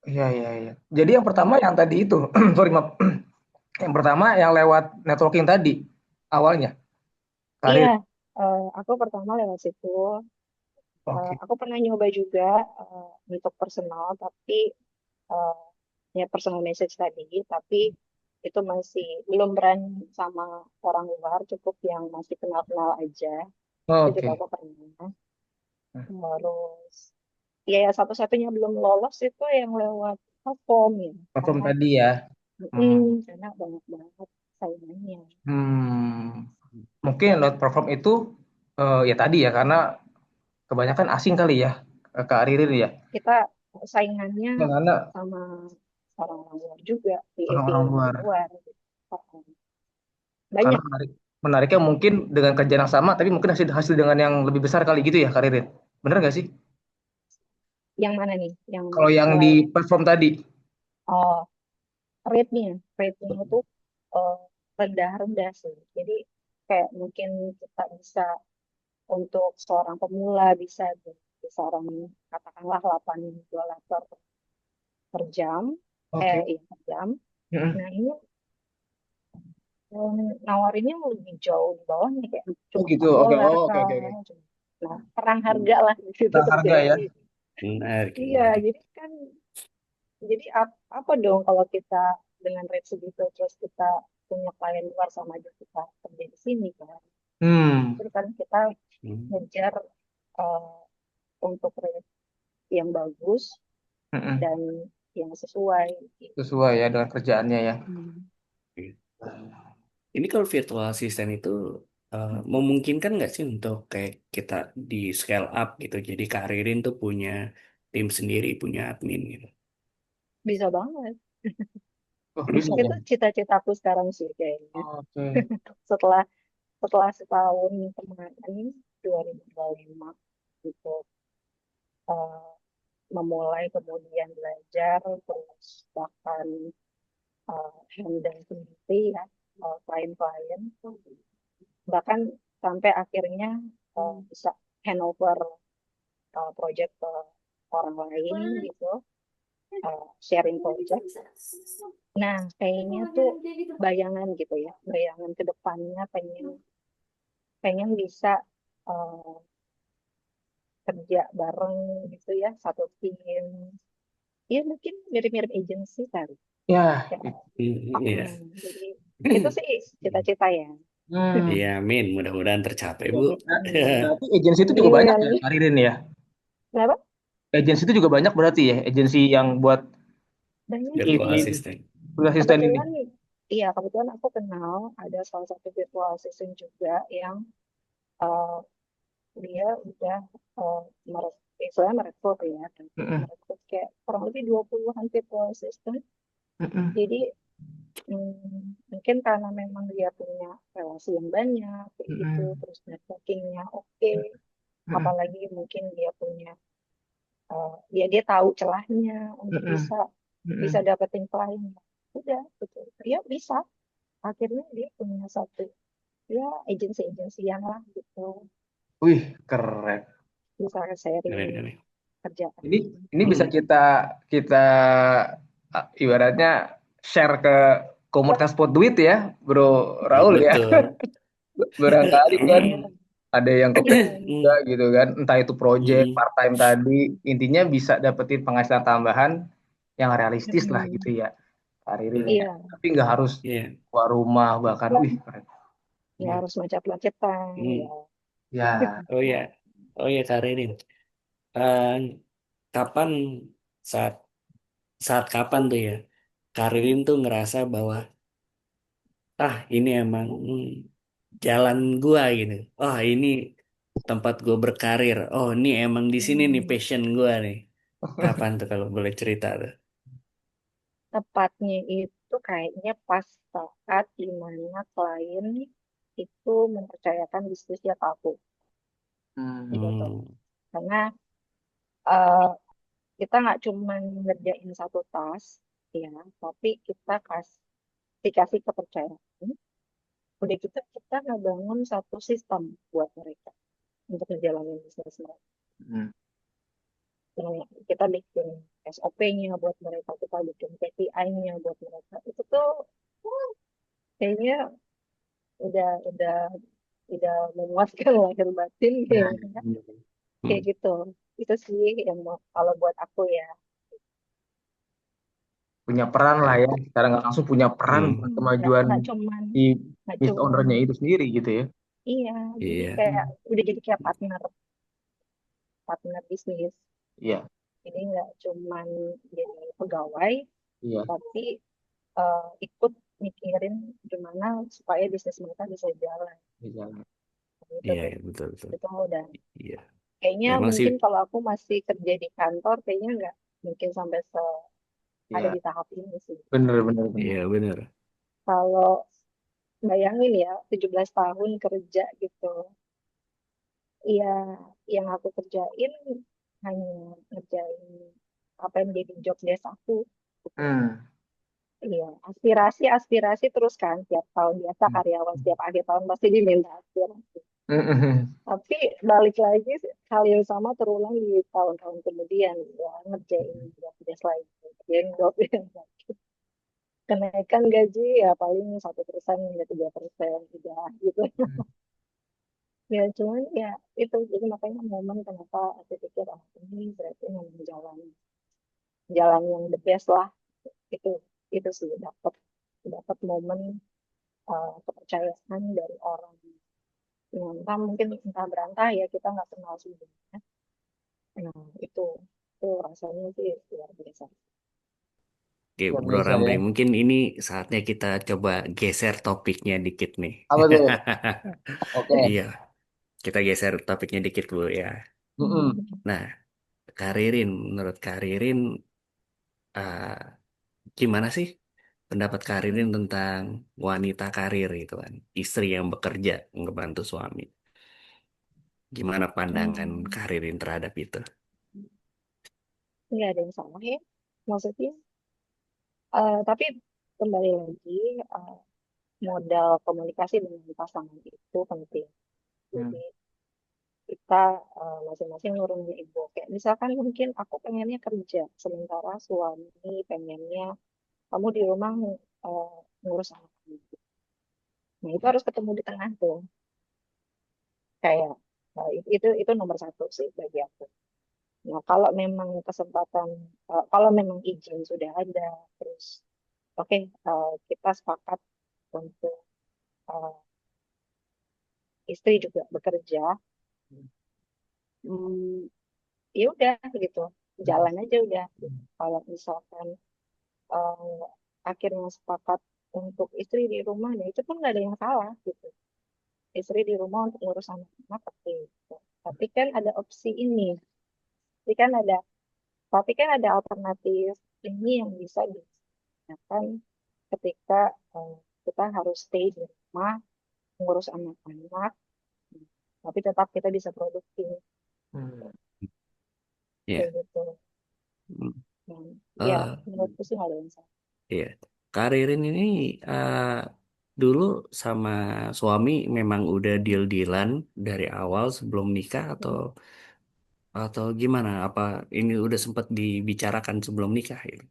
Iya, iya, iya. Jadi yang pertama yang tadi itu, sorry, maaf. Yang pertama yang lewat networking tadi, awalnya, Iya, karir. aku pertama lewat situ. Oke. Aku pernah nyoba juga untuk personal, tapi eh, ya personal message tadi, tapi itu masih belum berani sama orang luar, cukup yang masih kenal-kenal aja. Itu juga Oke. aku pernah. Terus, ya satu-satunya belum lolos itu yang lewat platform ya, Platform karena tadi ya. Hmm. karena banyak banget saingannya. Hmm. Mungkin lewat platform itu, ya tadi ya, karena kebanyakan asing kali ya, Kak Ririn ya. Kita saingannya Karena sama orang-orang luar juga, PEP orang-orang yang di luar. luar. Gitu. Karena Banyak menariknya mungkin dengan kerjaan yang sama, tapi mungkin hasil hasil dengan yang lebih besar kali gitu ya, Kak Ririn. Bener nggak sih? yang mana nih? Yang Kalau yang di selain platform tadi. oh rate-nya itu eh, rendah-rendah sih. Jadi kayak mungkin kita bisa untuk seorang pemula bisa di kisaran katakanlah $8 per jam, Oke. iya per jam. Mm-mm. Nah ini nawarinnya lebih jauh di bawahnya kayak Oh cuma gitu. empat Oke. dolar Oh, oke, kah. oke, oke. Nah perang harga lah di situ Nah, harga ya. terjadi. Menarik, Iya, menarik. jadi kan jadi apa dong kalau kita dengan rate segitu terus kita punya klien luar sama aja kita kerja di sini kan. Hmm. Terus kan kita Hmm. ngejar eh, untuk rate yang bagus Mm-mm. dan yang sesuai gitu. Sesuai ya dengan kerjaannya ya. Ini kalau virtual assistant itu memungkinkan nggak sih untuk kayak kita di scale up gitu. Jadi Karirin tuh punya tim sendiri, punya admin gitu. Bisa banget. Oh, bisa ya. Itu cita-citaku sekarang sih kayaknya. Oke. Setelah setelah setahun kemarin 2025 gitu eh, memulai kemudian belajar terus bahkan handle sendiri ya klien-klien bahkan sampai akhirnya bisa handover project ke orang lain gitu sharing project. Nah kayaknya tuh bayangan gitu ya bayangan ke depannya pengen pengen bisa eh, kerja bareng gitu ya satu tim ya mungkin mirip-mirip agency kan Ya. ya, Iya. jadi itu sih cita-cita ya. Iya, Hmm. amin. Mudah-mudahan tercapai, Bu. Berarti agensi itu juga banyak Giliran ya, Karirin ya. kenapa Agensi itu juga banyak berarti ya, agensi yang buat banyak Virtual ini assistant. asisten ini. kebetulan iya kebetulan aku kenal ada salah satu virtual assistant juga yang eh, dia udah uh, istilahnya merekrut ya tapi Mm-mm. merekrut kayak kurang lebih 20-an virtual assistant. Mm-mm. Jadi mungkin karena memang dia punya relasi yang banyak kayak gitu, Mm-mm. terus networkingnya oke, Mm-mm. apalagi mungkin dia punya dia tahu celahnya untuk Mm-mm. bisa bisa Mm-mm. dapetin klien. Udah betul. Dia bisa. Akhirnya dia punya satu ya agensi-agensian lah gitu, Wih, keren. bisa sharing Keren, keren. kerjaan. Ini bisa kita kita ibaratnya share ke komunitas pot duit ya, Bro Raul ya. Betul. Barangkali kan Iya, ada yang kepengen juga gitu kan, entah itu project part time tadi, intinya bisa dapetin penghasilan tambahan yang realistis lah gitu ya, Karirin ya. iya, Tapi nggak harus Iya. keluar rumah bahkan, wih keren. nggak harus macet-macetan ya. Hmm. Ya, Oh ya, oh ya Kak Ririn. Eh, kapan saat saat kapan tuh ya Kak Ririn tuh ngerasa bahwa ini emang jalan gua gitu. Oh ini tempat gua berkarir. Oh ini emang di sini nih passion gua nih. Kapan tuh kalau boleh cerita tuh? Tepatnya itu kayaknya pas saat dimana klien itu mempercayakan bisnisnya ke aku gitu. Hmm. Karena eh, kita nggak cuma ngerjain satu tas ya, tapi kita dikasih kepercayaan. Udah kita ngebangun satu sistem buat mereka untuk ngejalanin bisnis mereka. hmm. Yang kita bikin SOP-nya buat mereka, kita bikin KPI-nya buat mereka. Itu tuh kayaknya udah udah memuaskan lahir batin Ya, kayaknya kayak Hmm. gitu. Itu sih yang kalau buat aku ya. punya peran lah ya, secara nggak langsung punya peran buat Nggak kemajuan nggak cuman si nggak business cuman ownernya itu sendiri gitu ya. iya jadi Iya. kayak udah jadi kayak partner partner bisnis. Iya, Jadi nggak cuman jadi pegawai iya, tapi ikut mikirin gimana supaya bisnis mereka bisa jalan. iya. Gitu Iya, tuh. iya, betul, betul. Itu udah. Iya. Kayaknya Memang sih, mungkin kalau aku masih kerja di kantor, kayaknya nggak mungkin sampai ada Iya, di tahap ini sih. bener, bener, bener. iya bener. Kalau bayangin ya, 17 tahun kerja gitu. Iya, yang aku kerjain hanya ngerjain apa yang jadi job desk aku. Gitu. Hmm. Iya, aspirasi terus kan tiap tahun biasa Hmm. karyawan setiap akhir tahun pasti diminta aspirasi. Hmm. Tapi balik lagi hal yang sama terulang di tahun-tahun kemudian ya ngerjain job desk lagi, ngerjain job desk lagi. Kenaikan gaji ya paling 1% hingga 3% udah gitu. Ya cuman ya itu jadi makanya momen kenapa aku pikir ini berarti memang jalan jalan yang the best lah itu itu sih dapat dapat momen kepercayaan dari orang yang entah berantah ya, kita nggak kenal sebelumnya. Nah, itu rasanya sih luar biasa. Oke, Luar Bro biasa Ramli, ya. mungkin ini saatnya kita coba geser topiknya dikit nih. Apa tuh? Oke. Iya, kita geser topiknya dikit dulu ya. Mm-mm. Nah, menurut Karirin, ah, gimana sih pendapat Karirin tentang wanita karir itu kan, istri yang bekerja ngebantu suami? Gimana pandangan Hmm, Karirin terhadap itu? nggak ada yang salah ya, maksudnya. Tapi kembali lagi, eh, modal komunikasi dengan pasangan itu penting. Hmm. Jadi kita masing-masing nurunin ego. Kayak misalkan mungkin aku pengennya kerja, sementara suami pengennya kamu di rumah eh, ngurus anak-anak. Nah itu harus ketemu di tengah tuh. Kayak itu nomor satu sih bagi aku. Nah kalau memang kesempatan, kalau memang izin sudah ada, terus oke, kita sepakat untuk eh, istri juga bekerja. Hmm, ya udah gitu, jalan aja udah. Kalau misalkan eh, akhirnya sepakat untuk istri di rumah, ya itu pun nggak ada yang salah gitu. Istri di rumah untuk ngurus anak-anak, oke, gitu. Tapi kan ada opsi ini, tapi kan ada, tapi kan ada alternatif ini yang bisa digunakan ketika eh, kita harus stay di rumah ngurus anak-anak, tapi tetap kita bisa produktif Hmm. Ya, kayak gitu. hmm. Dan ya Eh, menurutku sih nggak ada yang salah. iya. Karirin ini dulu sama suami memang udah deal-dealan dari awal sebelum nikah atau gimana? Apa ini udah sempat dibicarakan sebelum nikah itu?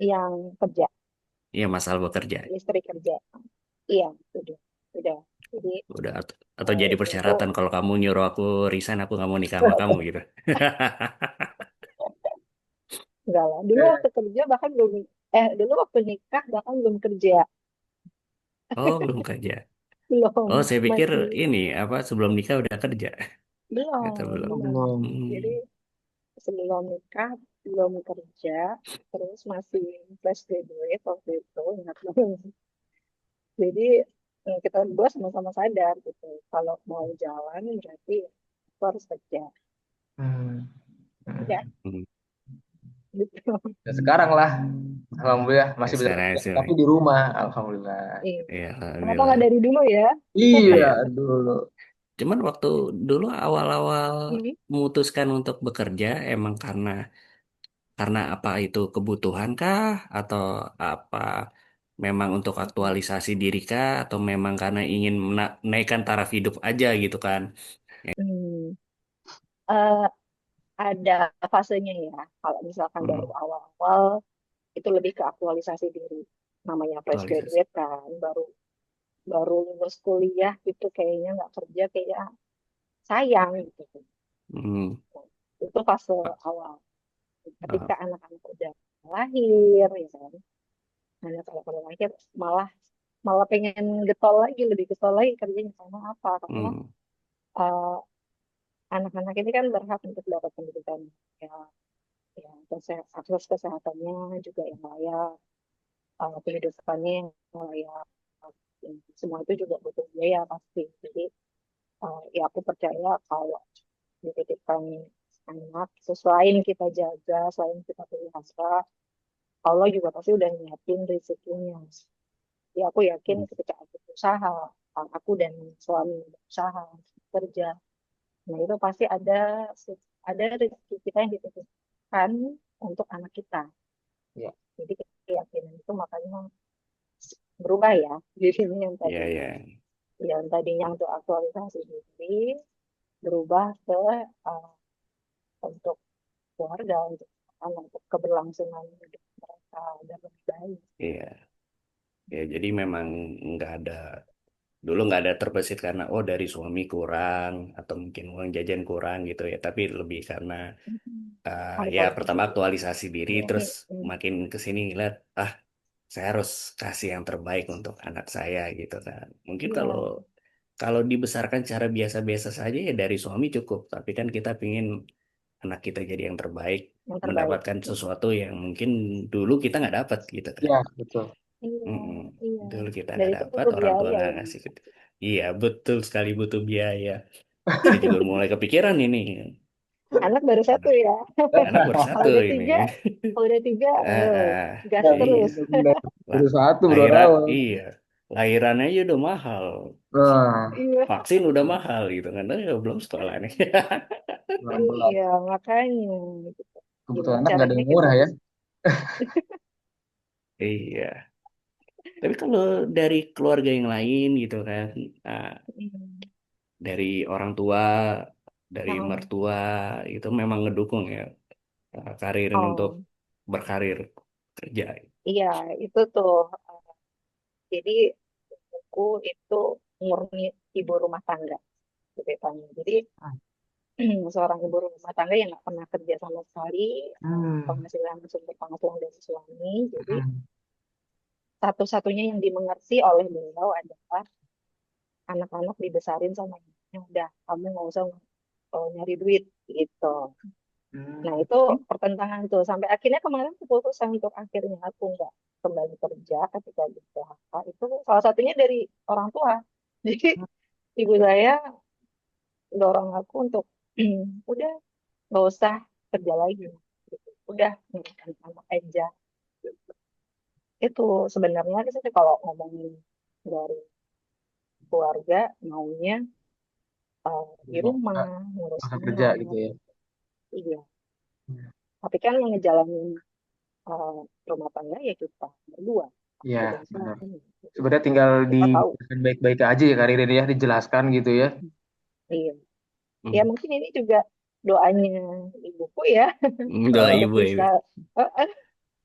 Yang kerja, Iya, masalah bekerja. istri kerja, iya udah jadi Udah atau jadi itu tuh persyaratan kalau kamu nyuruh aku resign, aku nggak mau nikah sama kamu gitu. enggak lah. Dulu waktu kerja bahkan belum, dulu waktu nikah bahkan belum kerja, Oh, belum kerja. belum, Oh, saya pikir masih ini apa sebelum nikah udah kerja. Atau belum, belum? Oh, belum. belum. Jadi Hmm. sebelum nikah belum kerja, terus masih fresh graduate waktu itu, ingat banget. Jadi kita berdua sama-sama sadar gitu, kalau mau jalan berarti aku harus kerja. Hmm. Ya, Hmm. Hmm. gitu. Ya sekarang lah, alhamdulillah Ya, masih bisa sekarang kerja, sih. tapi di rumah, alhamdulillah. Iya. Ya, Kenapa nggak alhamdulillah. dari dulu ya? Iya, Iya. dulu. Cuman waktu dulu awal-awal Hmm. memutuskan untuk bekerja emang karena apa itu kebutuhan kah atau apa memang untuk aktualisasi diri kah atau memang karena ingin menaikkan taraf hidup aja gitu kan? Hmm. Eh, ada fasenya ya. Kalau misalkan baru Hmm, awal-awal itu lebih ke aktualisasi diri. Namanya fresh aktualisasi. graduate kan, baru baru lulus kuliah gitu, kayaknya nggak kerja kayak sayang gitu. Hmm. Itu fase Ah, awal. Ketika ah, anak-anak udah lahir, ya kan. Anak-anak udah lahir malah malah pengen getol lagi, lebih getol lagi kerjanya karena apa? Karena hmm, eh, anak-anak ini kan berhak untuk dapat pendidikan ya, ya akses kesehatannya juga yang layak, kehidupannya yang layak. Ya, semua itu juga butuh biaya pasti. Jadi ya aku percaya kalau dititipkan anak, selain kita jaga, selain kita pelihara, Allah juga pasti udah nyiapin rezekinya. Jadi aku yakin hmm, ketika aku berusaha, aku dan suami berusaha kerja, nah itu pasti ada rezeki kita yang dititipkan untuk anak kita. Ya. Jadi keyakinan itu makanya berubah ya. Jadi ini ya, ya, yang tadinya untuk aktualisasi diri berubah ke uh, untuk keluarga, untuk anak, untuk keberlangsungan hidup mereka dan lebih baik. iya. Ya, jadi memang nggak ada dulu nggak ada terbesit karena oh dari suami kurang atau mungkin uang jajan kurang gitu ya, tapi lebih karena ya Aktualisasi pertama diri. aktualisasi diri terus Mm, mm, makin kesini lihat ah saya harus kasih yang terbaik untuk anak saya gitu kan. Mungkin kalau Iya, kalau dibesarkan cara biasa-biasa saja ya dari suami cukup, tapi kan kita pingin anak kita jadi yang terbaik, yang terbaik. mendapatkan sesuatu yang mungkin dulu kita nggak dapat gitu kan. Iya, betul. Iya, Mm-mm. iya. Dulu kita Dan nggak itu dapat, butuh orang tua biaya nggak ya. ngasih kita. Iya, betul sekali butuh biaya. Saya juga mulai kepikiran ini. Anak baru satu ya. Anak baru Kalau satu udah ini. tiga, kalau udah tiga, gas Ya, terus. Iya. benar. Lah, Baru satu bro lahiran, Raul. iya. Lahiran aja udah mahal. Wah, Iya, Vaksin udah mahal gitu kan. Belum sekolah nih. belum. iya, makanya. Gitu. Kebutuhan Gimana anak nggak ada caranya yang kita murah ya. bisa? Iya. Tapi kalau dari keluarga yang lain gitu kan, nah, Hmm. dari orang tua, dari Oh, mertua itu memang ngedukung ya karirin untuk oh, berkarir kerja. iya, itu tuh. Jadi, aku itu murni ibu rumah tangga ceritanya. Jadi, seorang ibu rumah tangga yang nggak pernah kerja sama sekali, Hmm. penghasilan sumber penghasilan dari suami. Jadi, Hmm. satu-satunya yang dimengerti oleh beliau adalah anak-anak dibesarin sama ibunya. Udah, kamu nggak usah nyari duit gitu. Nah, Hmm. itu pertentangan tuh. Sampai akhirnya kemarin keputusan untuk akhirnya aku nggak kembali kerja ketika di PHK itu salah satunya dari orang tua. Jadi ibu saya dorong aku untuk udah nggak usah kerja lagi. Gitu. Udah ngurus anak aja. Itu sebenarnya sih kalau ngomongin dari keluarga maunya di Mau rumah nggak ngurus masa kerja gitu anak. ya. Iya. Tapi kan yang ngejalanin eh, rumah tangga ya kita berdua, Iya, aku dan benar. suami. Jadi Sebenarnya tinggal kita tahu. dijelaskan baik-baik aja ya karir ini ya, dijelaskan gitu ya. Iya. Ya Hmm. mungkin ini juga doanya ibuku ya Doa Eh, untuk ibu bisa ya. eh, eh,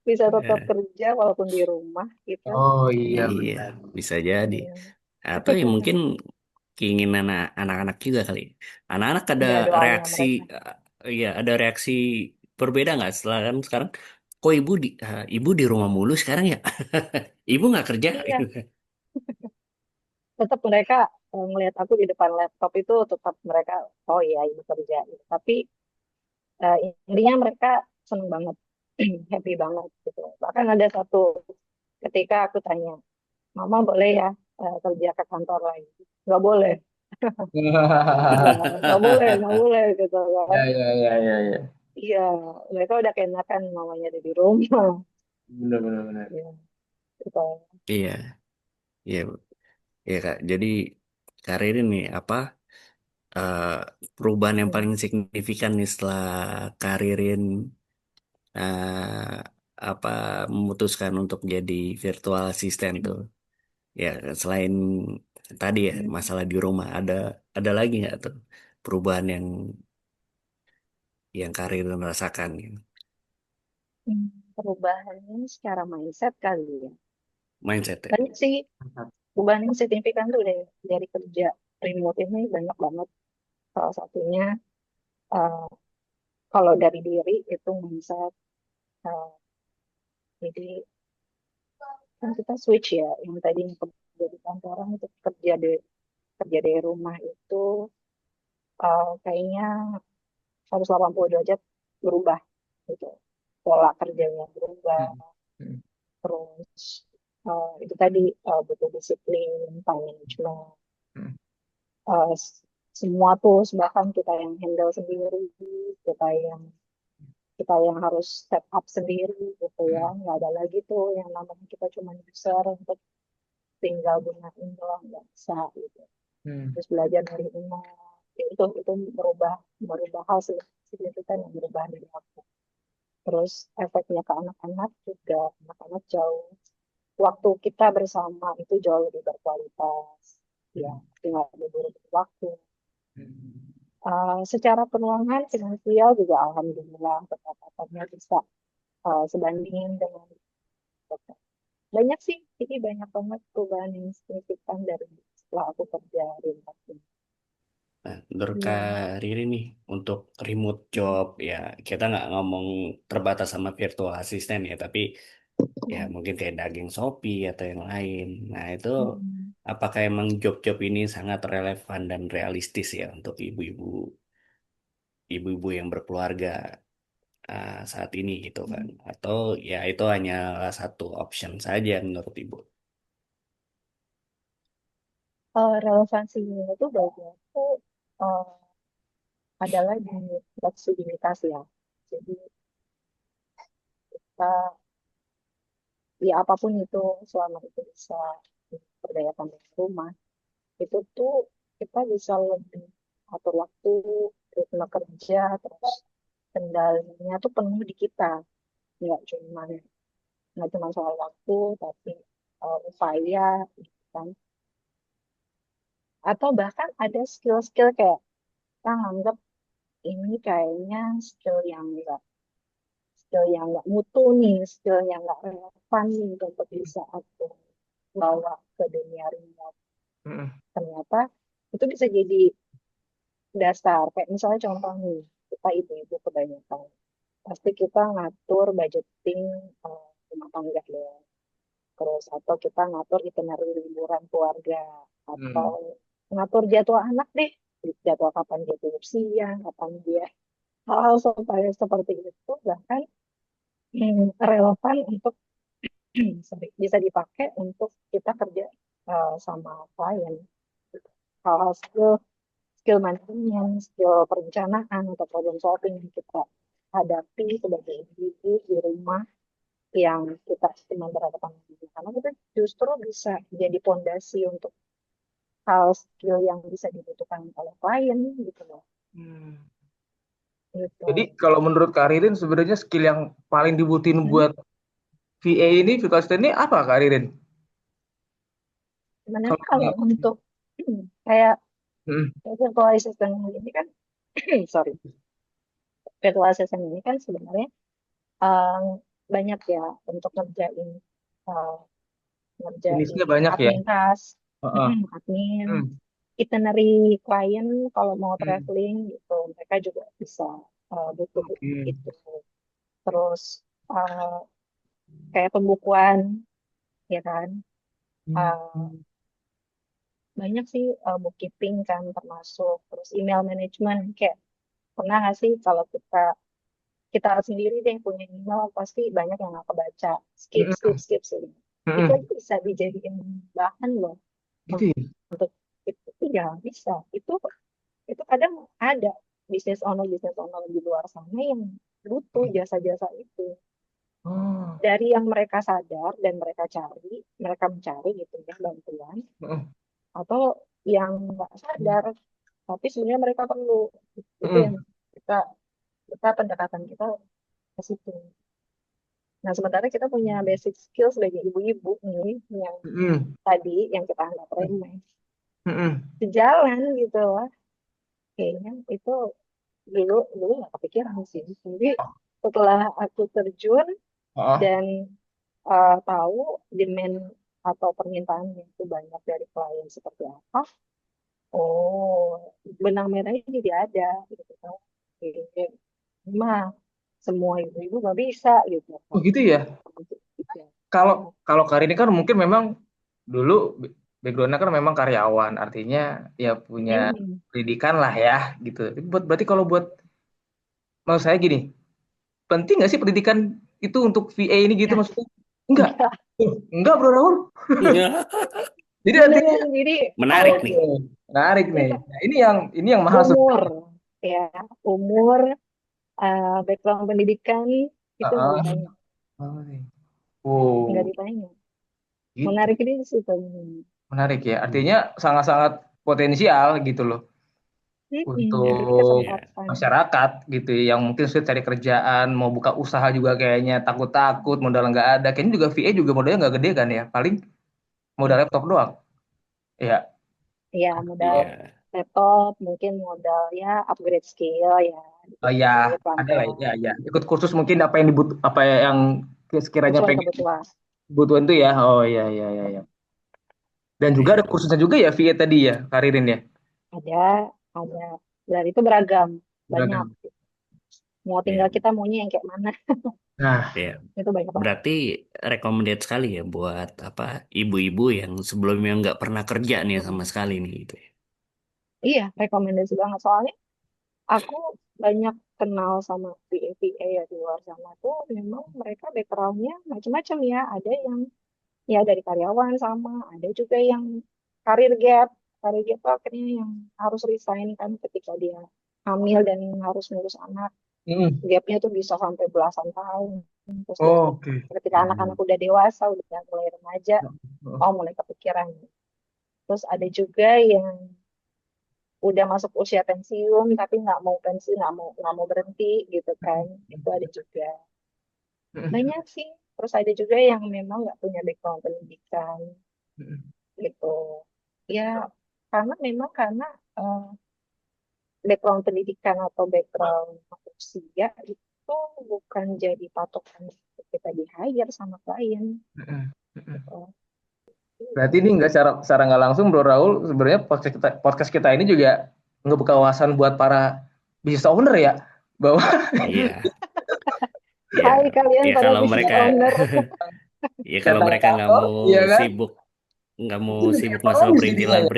bisa tetap Eh, kerja walaupun di rumah kita. oh iya iya, benar. bisa jadi. Hmm, Atau ya mungkin keinginan anak-anak juga kali. Anak-anak ada iya doanya reaksi, mereka. iya ada reaksi berbeda nggak setelah kan sekarang? Kok ibu di rumah mulu sekarang ya? Ibu nggak kerja? Iya, tetap mereka ngelihat aku di depan laptop itu tetap mereka oh iya ibu kerja. Tapi eh, intinya mereka seneng banget, happy banget gitu. Bahkan ada satu ketika aku tanya, Mama boleh ya kerja ke kantor lagi? Nggak boleh. Iya, nggak boleh gitu Ya kan. ya ya ya ya. Iya, mereka udah keenakan mamanya ada di rumah. Benar benar benar. Iya, gitu. Iya, iya, iya Kak. Jadi karir ini apa eh, perubahan yang Hmm. paling signifikan nih setelah karirin eh, apa memutuskan untuk jadi virtual assistant tuh. Ya, selain tadi ya masalah di rumah ada lagi nggak tuh perubahan yang karir rasakan gitu. Perubahannya secara mindset kali ya. Mindset ya. Banyak sih perubahan yang signifikan tuh dari kerja remote ini banyak banget. Salah satunya eh, kalau dari diri itu mindset. eh, jadi kan kita switch ya, yang tadinya kerja di kantoran untuk kerja dari rumah itu kayaknya 180 derajat berubah gitu. Pola kerjanya berubah, Hmm. Hmm. terus itu tadi butuh disiplin, time management, Hmm. eh, s- semua tools bahkan kita yang handle sendiri, kita yang kita yang harus step up sendiri gitu ya. Hmm. Nggak ada lagi tuh yang namanya kita cuma user untuk tinggal gunain doang nggak bisa gitu. Hmm. Terus belajar dari nol. Ya, itu merubah merubah hal signifikan yang berubah dari aku. Terus efeknya ke anak-anak juga anak-anak jauh waktu kita bersama itu jauh lebih berkualitas ya tinggal berburu waktu. Hmm. Secara keuangan finansial juga alhamdulillah pendapatannya bisa sebanding dengan banyak sih jadi banyak banget perubahan yang signifikan dari setelah aku kerja remote ini. Nah, menurut Kak Iya. Riri nih untuk remote job ya kita nggak ngomong terbatas sama virtual assistant ya tapi Ya Hmm. mungkin kayak daging Shopee atau yang lain. Nah itu Hmm. apakah emang job-job ini sangat relevan dan realistis ya untuk ibu-ibu yang berkeluarga saat ini gitu kan? Atau ya itu hanya satu option saja menurut ibu? Relevansinya itu bagi aku eh, adalah di fleksibilitas ya. Jadi kita ya apapun itu selama itu bisa diperdayakan di rumah itu tuh kita bisa lebih atur waktu, ritme kerja, terus kendalinya tuh penuh di kita, nggak cuma nggak cuma soal waktu tapi upaya gitu kan. Atau bahkan ada skill-skill kayak kita nganggap ini kayaknya skill yang nggak mutu nih, skill yang nggak relevan nih untuk bisa aku bawa ke dunia remote. Mm-mm. Ternyata itu bisa jadi dasar. Kayak misalnya contoh nih, kita ibu-ibu kebanyakan. Pasti kita ngatur budgeting rumah tangga ya. Terus atau kita ngatur itinerary liburan keluarga. Atau Mm. ngatur jadwal anak deh. Jadwal kapan dia tidur siang, kapan dia hal-hal supaya seperti itu bahkan relevan untuk sorry, bisa dipakai untuk kita kerja sama klien. Hal-hal skill manajemen, skill perencanaan atau problem solving yang kita hadapi sebagai ibu di rumah yang kita cuma berhadapan dengan anak itu justru bisa jadi pondasi untuk hal skill yang bisa dibutuhkan oleh klien gitu loh. Hmm. Jadi Gitu. kalau menurut Kak Ririn sebenarnya skill yang paling dibutuhin Hmm. buat VA ini, virtual assistant ini apa Kak Ririn? Sebenarnya Kalau kalau untuk kayak Mm, virtual assistant ini kan sorry, virtual assistant ini kan sebenarnya um, banyak ya untuk uh, jenisnya ngerjain banyak ya. admin task, Heeh. admin, Hmm. itinerary klien kalau mau Hmm. traveling gitu, mereka juga bisa butuh Oke. itu. Terus uh, kayak pembukuan, ya kan, uh, Hmm. banyak sih bookkeeping kan termasuk. Terus email management, kayak pernah nggak sih kalau kita kita sendiri deh punya email pasti banyak yang nggak kebaca, skip skip Mm-mm. skip sih. Itu Mm-mm. aja bisa dijadiin bahan loh Gitu ya. untuk itu. Ya bisa itu kadang ada bisnis owner di luar sana yang butuh jasa-jasa itu Oh. dari yang mereka sadar dan mereka mencari gitu ya bantuan Mm-mm. atau yang nggak sadar tapi sebenarnya mereka perlu itu yang Mm-mm. kita kita pendekatan kita ke situ. Nah sementara kita punya basic skill sebagai ibu-ibu nih yang Mm-mm. tadi yang kita anggap remeh Mm-mm. sejalan gitu lah kayaknya itu dulu dulu nggak kepikiran sih jadi setelah aku terjun Oh. dan tahu demand atau permintaannya itu banyak dari klien seperti apa oh benang merahnya jadi ada gitu kan. Oke, mah semua ibu-ibu nggak bisa gitu Oh kan. gitu ya. Ya. Kalau kalau Karin ini kan mungkin memang dulu backgroundnya kan memang karyawan, artinya ya punya Hmm. pendidikan lah ya gitu. Tapi berarti kalau buat maksud saya gini, penting nggak sih pendidikan itu untuk VA ini gitu Nah, maksudnya? Enggak. enggak Enggak, Bro Raul. Jadi artinya beneran jadi Menarik nih. oke, menarik nih. ya, Nah, ini yang mahal umur sebenarnya. ya umur background pendidikan itu nggak Heeh. ditanya nggak Oh, ditanya gitu. menarik ini sih Menarik ya. Artinya sangat-sangat potensial gitu loh Jadi untuk Ya. kesempatan. masyarakat gitu ya, yang mungkin sudah cari kerjaan, mau buka usaha juga kayaknya takut-takut, modal nggak ada. Kayaknya juga VA juga modalnya nggak gede kan ya. Paling modal laptop doang. Ya. Ya, modal Iya. laptop, mungkin modal ya upgrade skill ya, Oh ya, dikit-dikit ada lah pelan-pelan, ya ya. Ikut kursus mungkin apa yang sekiranya sesuai pengen kebutuhan. butuhan tuh ya. Oh ya ya ya ya. Dan juga ada Iya. kursusnya juga ya VA tadi ya, Karirin ya. Ada, ada. Dan itu beragam, banyak. Beragam. Mau Ya, tinggal kita maunya yang kayak mana. Nah, ya. Itu banyak banget. Berarti recommended sekali ya buat apa ibu-ibu yang sebelumnya nggak pernah kerja nih sama sekali nih gitu ya. Iya, rekomendasi banget. Soalnya aku banyak kenal sama VA ya di luar sana tuh, memang mereka backgroundnya macam-macam ya. Ada yang ya dari karyawan sama, ada juga yang karir gap. Karir gap tuh akhirnya yang harus resign kan ketika dia hamil dan harus ngurus anak. mm, Gapnya tuh bisa sampai belasan tahun. Terus dia oke. ketika anak-anak Hmm. udah dewasa, udah mulai remaja, oh mulai kepikiran. Terus ada juga yang udah masuk usia pensiun tapi nggak mau pensiun, nggak mau berhenti gitu kan. Itu ada juga. Banyak sih. Terus ada juga yang memang nggak punya background pendidikan gitu. Ya, karena eh, background pendidikan atau background usia itu bukan jadi patokan kita di hire sama klien gitu. Berarti ini nggak secara nggak langsung Bro Raul sebenarnya podcast kita ini juga ngebuka wawasan buat para business owner ya bahwa Iya, ya, Hai kalian ya para kalau business mereka, owner. ya kalau datang ke mereka kantor, iya kan? nggak mau Mungkin lebih sibuk masalah ekonomis jadinya ya.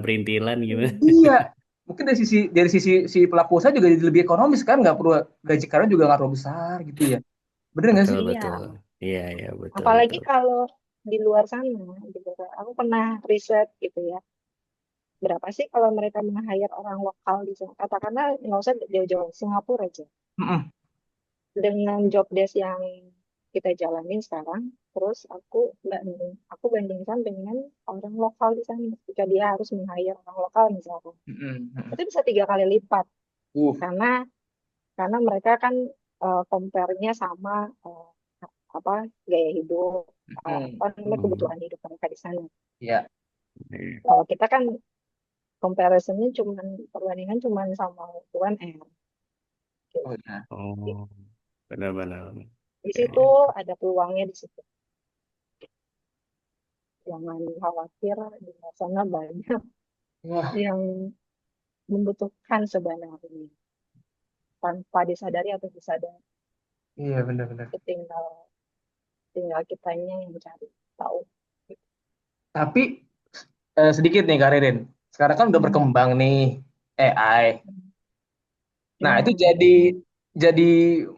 perintilan gimana? Iya, mungkin dari sisi si pelaku usaha juga jadi lebih ekonomis kan, nggak perlu gaji karyawan juga nggak terlalu besar gitu ya. Bener nggak Betul sih? betul, Iya, iya iya betul apalagi betul. kalau di luar sana gitu. Aku pernah riset gitu ya. Berapa sih kalau mereka meng-hire orang lokal di sana? Katakanlah nggak usah jauh-jauh, Singapura aja. Mm-mm. Dengan job desk yang kita jalanin sekarang, terus aku bandingkan dengan orang lokal di sana. Jika dia harus meng-hire orang lokal misalkan, Mm-mm. Mm-mm. itu bisa 3 kali lipat Uh, karena mereka kan compare-nya sama apa gaya hidup, mm-mm. apa namanya Hmm. kebutuhan hidup mereka di sana. Ya, Iya. Kalau kita kan comparison-nya cuman perbandingan cuman sama UMR. oh ya. Oh, benar-benar. Di Ya, situ ya. ada peluangnya di situ. Jangan khawatir di luar sana banyak Wah, yang membutuhkan sebenarnya tanpa disadari atau disadari. iya benar-benar. Itu tinggal tinggal kitanya yang cari tahu. Tapi sedikit nih Kak Ririn. Sekarang kan udah Hmm. berkembang nih AI. Nah, itu Ya, jadi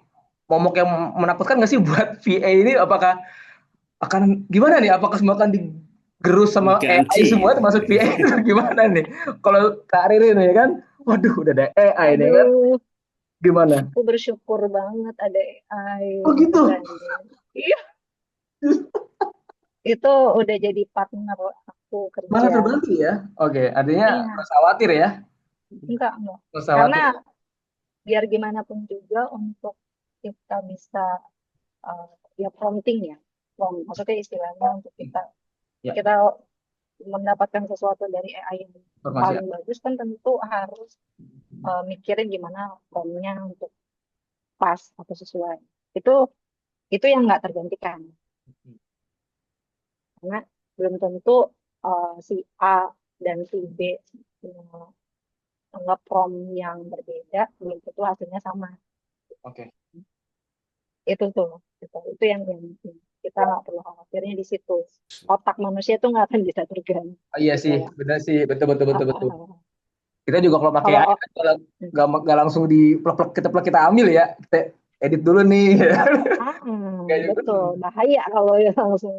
momok yang menakutkan nggak sih buat VA ini? Apakah akan gimana nih? Apakah semua akan digerus sama AI Ganti. semua termasuk VA itu gimana nih? Kalau Kak Ririn ya kan, waduh udah ada AI nih kan, aduh, gimana? aku bersyukur banget ada AI Oh gitu, beneran. Iya, itu udah jadi partner aku malah kerja. terbantu ya. Oke, artinya Iya, nggak usah khawatir ya, enggak. nggak usah Karena khawatir. biar gimana pun juga untuk kita bisa uh, ya prompting ya, maksudnya istilahnya untuk kita Ya, kita mendapatkan sesuatu dari AI yang informasi. paling bagus kan tentu harus mikirin gimana promptnya untuk pas atau sesuai. Itu itu yang nggak tergantikan karena belum tentu si A dan si B nge-prompt yang berbeda belum tentu hasilnya sama. Oke. Itu tuh, itu yang kita nggak perlu khawatirnya di situ. Otak manusia tuh nggak akan bisa terganti Oh, iya gitu sih, lah. benar sih, betul betul Ah, betul ah, betul. ah. Kita juga kalau pakai Kalau AI kan nggak langsung di plek kita ambil ya, kita edit dulu nih. Kayak gitu. betul bahaya kalau ya langsung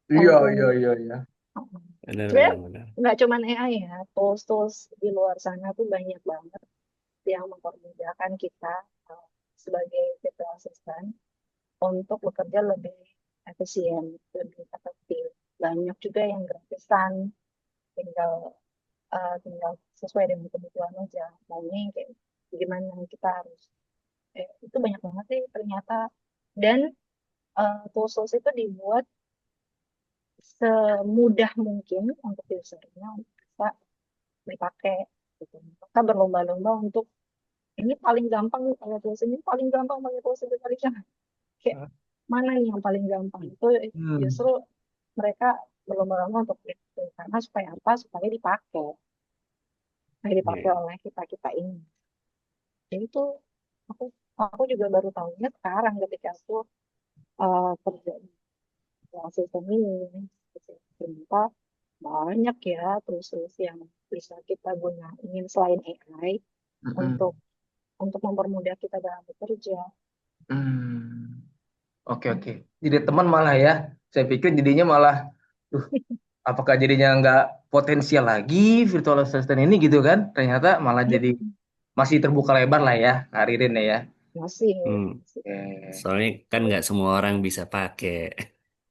Iya langsung iya iya iya. Benar sebenarnya benar benar. nggak cuma AI ya, tools-tools di luar sana tuh banyak banget yang mempermudahkan kita uh, sebagai virtual assistant untuk bekerja lebih efisien, lebih efektif. Banyak juga yang gratisan, tinggal tinggal sesuai dengan kebutuhan aja. Maunya yang kayak gimana kita harus. Itu banyak banget sih ternyata. Dan tools-tools itu dibuat semudah mungkin untuk usernya untuk bisa dipakai gitu. Kita berlomba-lomba untuk ini paling gampang nih pakai tools ini, paling gampang pakai tools ini, paling gampang. Kayak mana nih yang paling gampang? Itu Hmm. justru mereka berlomba-lomba untuk itu. Karena supaya apa? Supaya dipakai Iya. oleh kita-kita ini. Jadi itu aku aku juga baru tahunya sekarang ketika aku kerja di sistem ini. Ternyata banyak ya tools yang bisa kita gunain selain AI untuk Mm-mm. mempermudah kita dalam bekerja. Hmm. Oke, oke. Jadi teman malah ya. Saya pikir jadinya malah, duh, apakah jadinya nggak potensial lagi virtual assistant ini gitu kan? Ternyata malah Ya, jadi masih terbuka lebar lah ya, Karirin ya. masih, Hmm. masih. Oke. Soalnya kan nggak semua orang bisa pakai,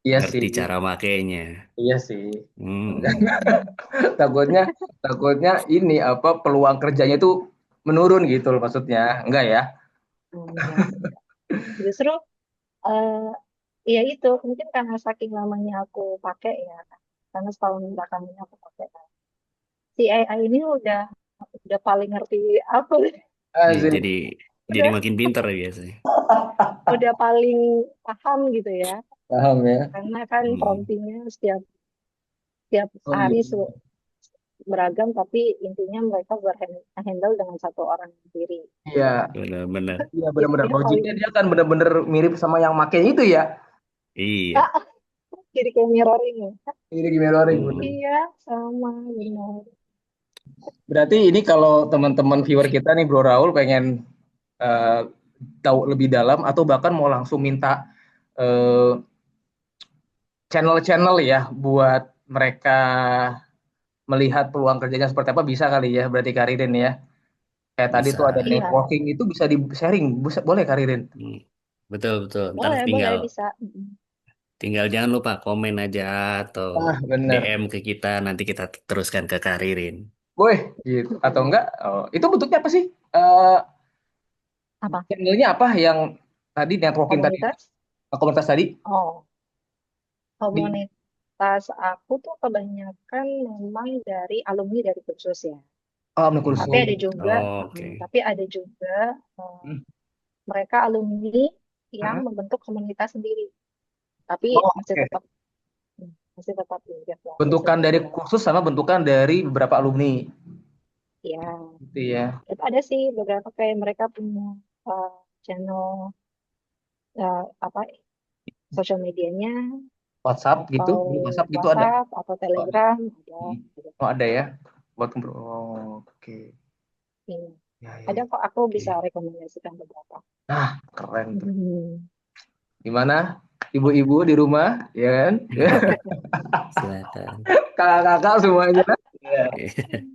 Iya sih, ngerti cara makainya. iya sih. Hmm. Takutnya, takutnya ini apa peluang kerjanya tuh menurun gitu loh maksudnya. Enggak ya? Enggak. Justru eh ya itu mungkin karena saking lamanya aku pakai ya, karena setahun belakangan ini aku pakai kan. Si AI ini udah paling ngerti aku, Ah, Ya, sini. jadi udah makin pinter biasanya. paling paham gitu ya, Paham ya? karena kan Hmm. promptingnya setiap setiap Oh iya. hari beragam, tapi intinya mereka berhandle dengan satu orang sendiri. Iya, Benar-benar. iya Jadi benar-benar. dia Logiknya paling dia kan benar-benar mirip sama yang make itu ya. Iya. ah, jadi kayak mirroring ya. Ini gimana orang bener. Hmm. Iya, sama benar. Berarti ini kalau teman-teman viewer kita nih Bro Raul pengen eh, tahu lebih dalam atau bahkan mau langsung minta eh, channel-channel ya buat mereka melihat peluang kerjanya seperti apa bisa kali ya berarti Karirin ya. Kayak tadi tuh ada Bisa. Iya, networking itu bisa di sharing, boleh Karirin. Hmm. Betul, betul. Ntar boleh tinggal bisa. tinggal jangan lupa komen aja atau Ah, bener. DM ke kita, nanti kita teruskan ke Karirin. Boy, gitu. Atau enggak? Oh, itu bentuknya apa sih? Eh, Apa? channelnya apa yang tadi networking tadi, Komunitas? komunitas tadi Oh, di komunitas aku tuh kebanyakan memang dari alumni dari kursus ya. oh, Tapi kursus. ada Hmm. juga, Oke. tapi ada juga eh, Hmm. mereka alumni yang Hmm. membentuk komunitas sendiri. Tapi Oh, masih oke. tetap di Bentukan dari ya. kursus sama bentukan dari beberapa alumni. Ya, Gitu ya. itu ada sih beberapa kayak mereka punya eh, channel apa sosial medianya WhatsApp gitu, atau grup WhatsApp gitu ada. WhatsApp atau Oh, ada. Telegram ada. Hmm. Ada. Oh, ada ya. Buat oh, oke. Iya. Ya, ya, Ada ya. kok aku bisa Oke. rekomendasikan beberapa. Nah, keren tuh. Hmm. Gimana? Ibu-ibu di rumah, ya kan? Silakan. Kakak-kakak semuanya. Ya.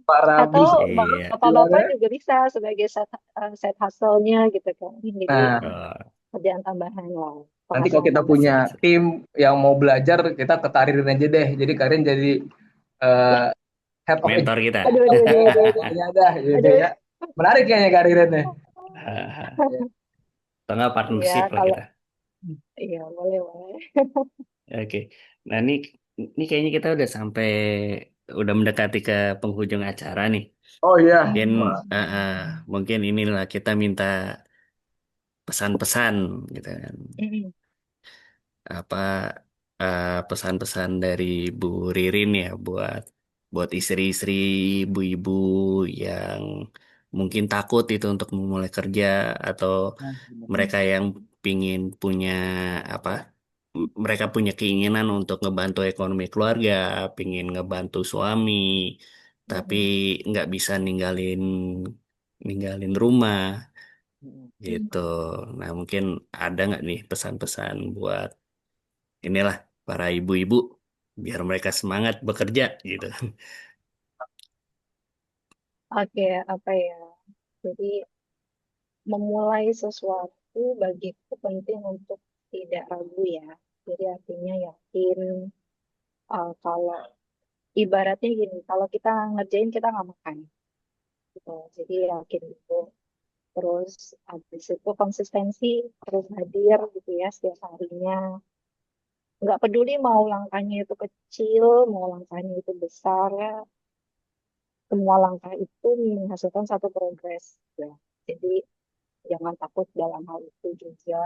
Pak Rabi, Atau Iya. bapak-bapak gimana? juga bisa sebagai side hustle-nya gitu kan. Jadi Nah, Oh, kerjaan tambahan lah, nanti kalau penghasilan kita tambahan. punya siap. tim yang mau belajar, kita ke Karirin aja deh. Jadi Karin jadi eh, head of Mentor kita. Aduh. education-nya dah, gitu Aduh. ya. Menarik kayaknya Karirin nih. Tengah Iya, partnership lah kalau kita. iya boleh boleh. Oke. Nah, ini kayaknya kita udah mendekati ke penghujung acara nih. Oh iya, Mungkin mungkin inilah kita minta pesan-pesan gitu kan. Mm. Apa pesan-pesan dari Bu Ririn ya buat buat istri-istri, ibu-ibu yang mungkin takut itu untuk memulai kerja atau mereka yang pingin punya apa mereka punya keinginan untuk ngebantu ekonomi keluarga, pingin ngebantu suami, tapi Mm. nggak bisa ninggalin ninggalin rumah Mm. gitu. Nah, mungkin ada nggak nih pesan-pesan buat inilah para ibu-ibu biar mereka semangat bekerja gitu. Oke, apa ya? Jadi memulai sesuatu bagiku penting untuk tidak ragu ya. Jadi artinya yakin, kalau ibaratnya gini, kalau kita ngerjain kita nggak makan gitu. Jadi yakin itu. Terus habis itu konsistensi terus hadir gitu ya setiap harinya. Nggak peduli mau langkahnya itu kecil, mau langkahnya itu besar ya. Semua langkah itu menghasilkan satu progres ya. Jadi jangan takut dalam hal itu juga.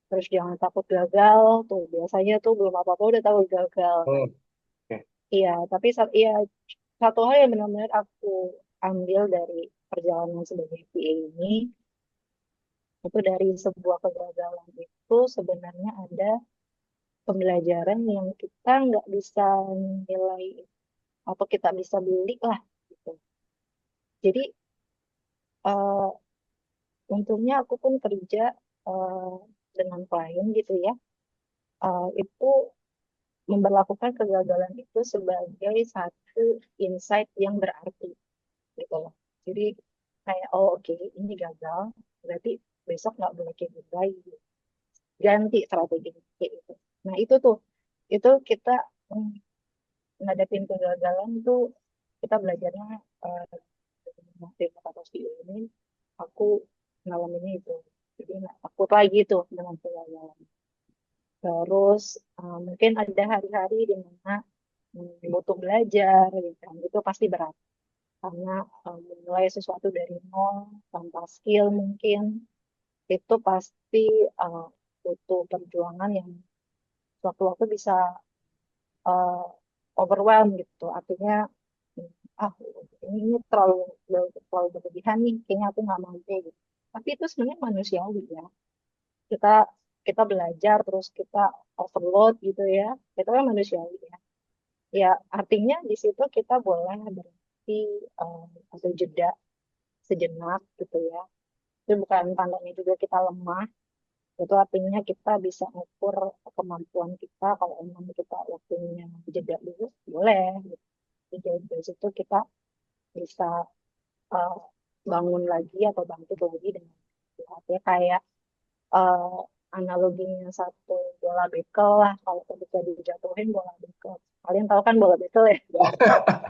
Terus jangan takut gagal tuh. Biasanya tuh belum apa-apa udah takut gagal oh, kan. oke. Iya, tapi iya, satu hal yang benar-benar aku ambil dari perjalanan sebagai PA ini, Itu dari sebuah kegagalan itu sebenarnya ada pembelajaran yang kita nggak bisa nilai atau kita bisa beli lah gitu. Jadi eh, untungnya aku pun kerja eh, dengan klien gitu ya. Itu memperlakukan kegagalan itu sebagai satu insight yang berarti gitu loh. Jadi kayak oh oke ini gagal, berarti besok nggak boleh kayak gitu lagi. Ganti strategi kayak gitu. Nah itu kita mm, ngadepin kegagalan tuh kita belajarnya terima kata CEO ini aku ngalaminnya itu. Jadi nggak takut lagi tuh dengan kegagalan. Terus mungkin ada hari-hari di mana butuh belajar gitu kan. Itu pasti berat karena memulai sesuatu dari nol tanpa skill mungkin itu pasti uh, butuh perjuangan yang suatu waktu bisa uh, overwhelm gitu. Artinya hmm, ah ini terlalu berlebihan nih, kayaknya aku nggak mampu gitu. Tapi itu sebenarnya manusiawi ya. Kita kita belajar terus kita overload gitu ya. Itu kan manusiawi ya. Ya artinya di situ kita boleh berhenti atau jeda sejenak gitu ya. Itu bukan tandanya juga kita lemah. Itu artinya kita bisa ngukur kemampuan kita kalau emang kita waktunya jeda dulu boleh gitu. Jadi dari situ kita bisa uh, bangun lagi atau bangkit lagi dengan artinya kayak uh, analoginya satu bola bekel lah kalau ketika dijatuhin bola bekel. Kalian tahu kan bola bekel ya?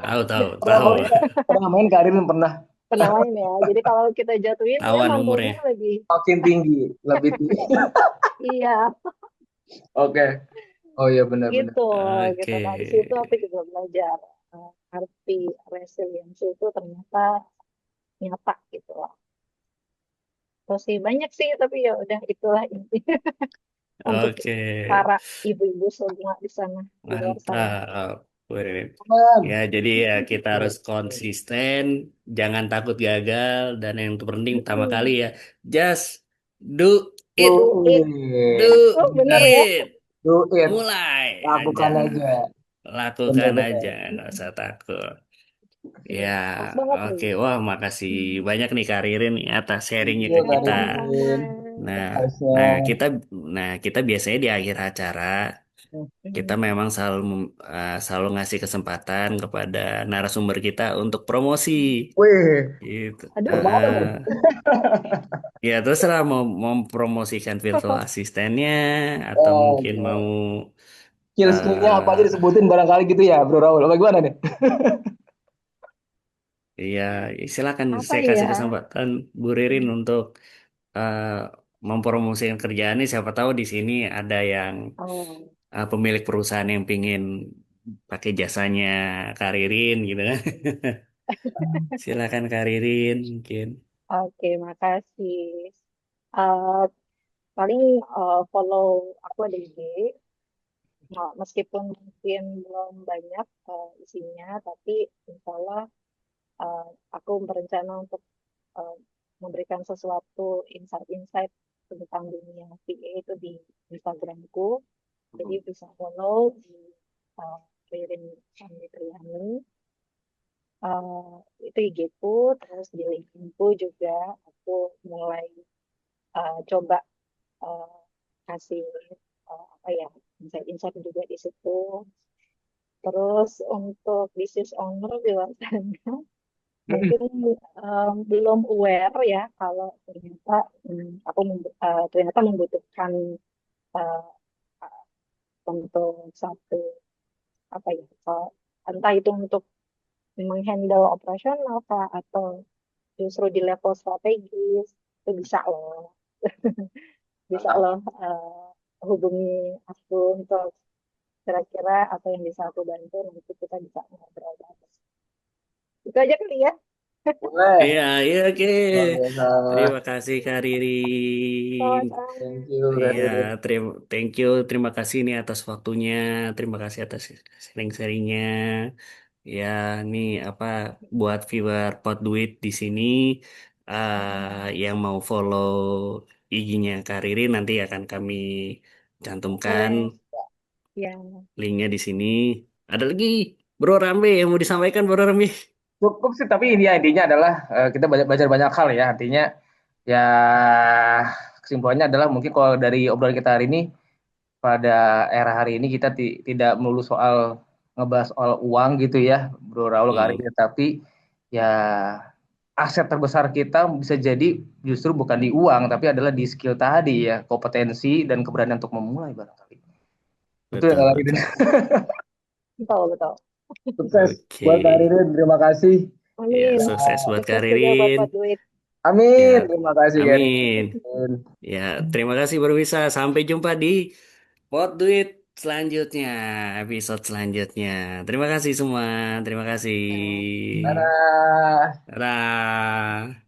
Tahu, tahu, Pernah tahu. main, pernah main Karin pernah Pernah main ya. Jadi kalau kita jatuhin dia Tawan mantulnya umurnya. lebih makin tinggi, lebih tinggi. iya Oke. Oh iya benar-benar. gitu Oke. gitu. Nah di situ aku juga belajar arti resiliensi itu ternyata nyata gitu lah. Terus sih banyak sih tapi ya udah itulah intinya untuk Oke. para ibu-ibu semua di sana di luar sana. Mantap. Wih. Teman. Ya, jadi ya kita harus konsisten, jangan takut gagal, dan yang terpenting pertama kali Mm-mm. ya, just do it, Do Do it. do it. Oh bener ya. it, Do it. mulai aja, Lakukan aja. lakukan Benar-benar. aja, nggak usah takut. Iya, Ya, pas banget nih. oke, wah makasih banyak nih Kak Ririn nih atas sharingnya Iya ke kita. Sama-sama. Karin. Nah, Khasnya. nah kita, nah kita biasanya di akhir acara kita Mm. memang selalu ngasih kesempatan kepada narasumber kita untuk promosi Wih, gitu. Aduh, gimana nih? Ya terserah mau mempromosikan virtual asistennya atau mungkin mau Oke. Skill-skillnya apa aja eh disebutin barangkali gitu ya, Bro Raul. Apa gimana nih? ya silakan apa saya ya? kasih kesempatan Bu Ririn untuk eh, mempromosikan kerjaan ini. Siapa tahu di sini ada yang Oh, pemilik perusahaan yang pingin pakai jasanya Kak Ririn gitu kan. Silakan Kak Ririn mungkin. oke, makasih. Eh, paling follow aku ada IG. Nah, meskipun mungkin belum banyak isinya, tapi insya Allah eh, aku berencana untuk eh, memberikan sesuatu insight-insight tentang dunia VA itu di Instagramku. Jadi bisa follow di Ririn Sandi Triani. Eh, itu IG-ku, terus di LinkedIn-ku juga aku mulai coba eh, kasih apa ya insight-insight juga di situ. Terus untuk business owner di luar sana mungkin belum aware ya kalau ternyata ternyata membutuhkan uh, untuk satu apa ya entah itu untuk menghandle operasional kah atau justru di level strategis itu bisa loh bisa Mantap. loh hubungi aku untuk kira-kira apa yang bisa aku bantu nanti kita bisa ngobrol bareng. Itu aja kali ya. Boleh. Iya, iya, oke. Luar biasa. Terima kasih Kak Ririn. Sama-sama. Thank you, Iya, Karin. thank you, terima kasih nih atas waktunya, terima kasih atas sharing-sharingnya. Ya, nih apa buat viewer Pot Duit di sini yang mau follow IG-nya Kak Ririn nanti akan kami cantumkan Boleh. Ya. linknya di sini. Ada lagi, Bro Rambe yang mau disampaikan, Bro Rambe. Cukup sih, tapi ini ya intinya adalah kita belajar banyak hal ya. Artinya ya kesimpulannya adalah mungkin kalau dari obrolan kita hari ini pada era hari ini kita tidak melulu soal ngebahas soal uang gitu ya, Bro Raul Karim, Hmm, tapi ya aset terbesar kita bisa jadi justru bukan di uang, tapi adalah di skill tadi ya, kompetensi dan keberanian untuk memulai barangkali. Itu yang betul, Kak. betul. Betul, betul. Sukses Oke. buat Kak Ririn, terima kasih. Ya, Amin. sukses buat Kak Sukses juga buat Ririn. Pak Duit. Amin, Ya, terima kasih Kak amin. Ririn. Ya, terima kasih Bro Wisa. Sampai jumpa di Pot Duit selanjutnya, episode selanjutnya. Terima kasih semua. Terima kasih. Ya. Dadah. Dadah.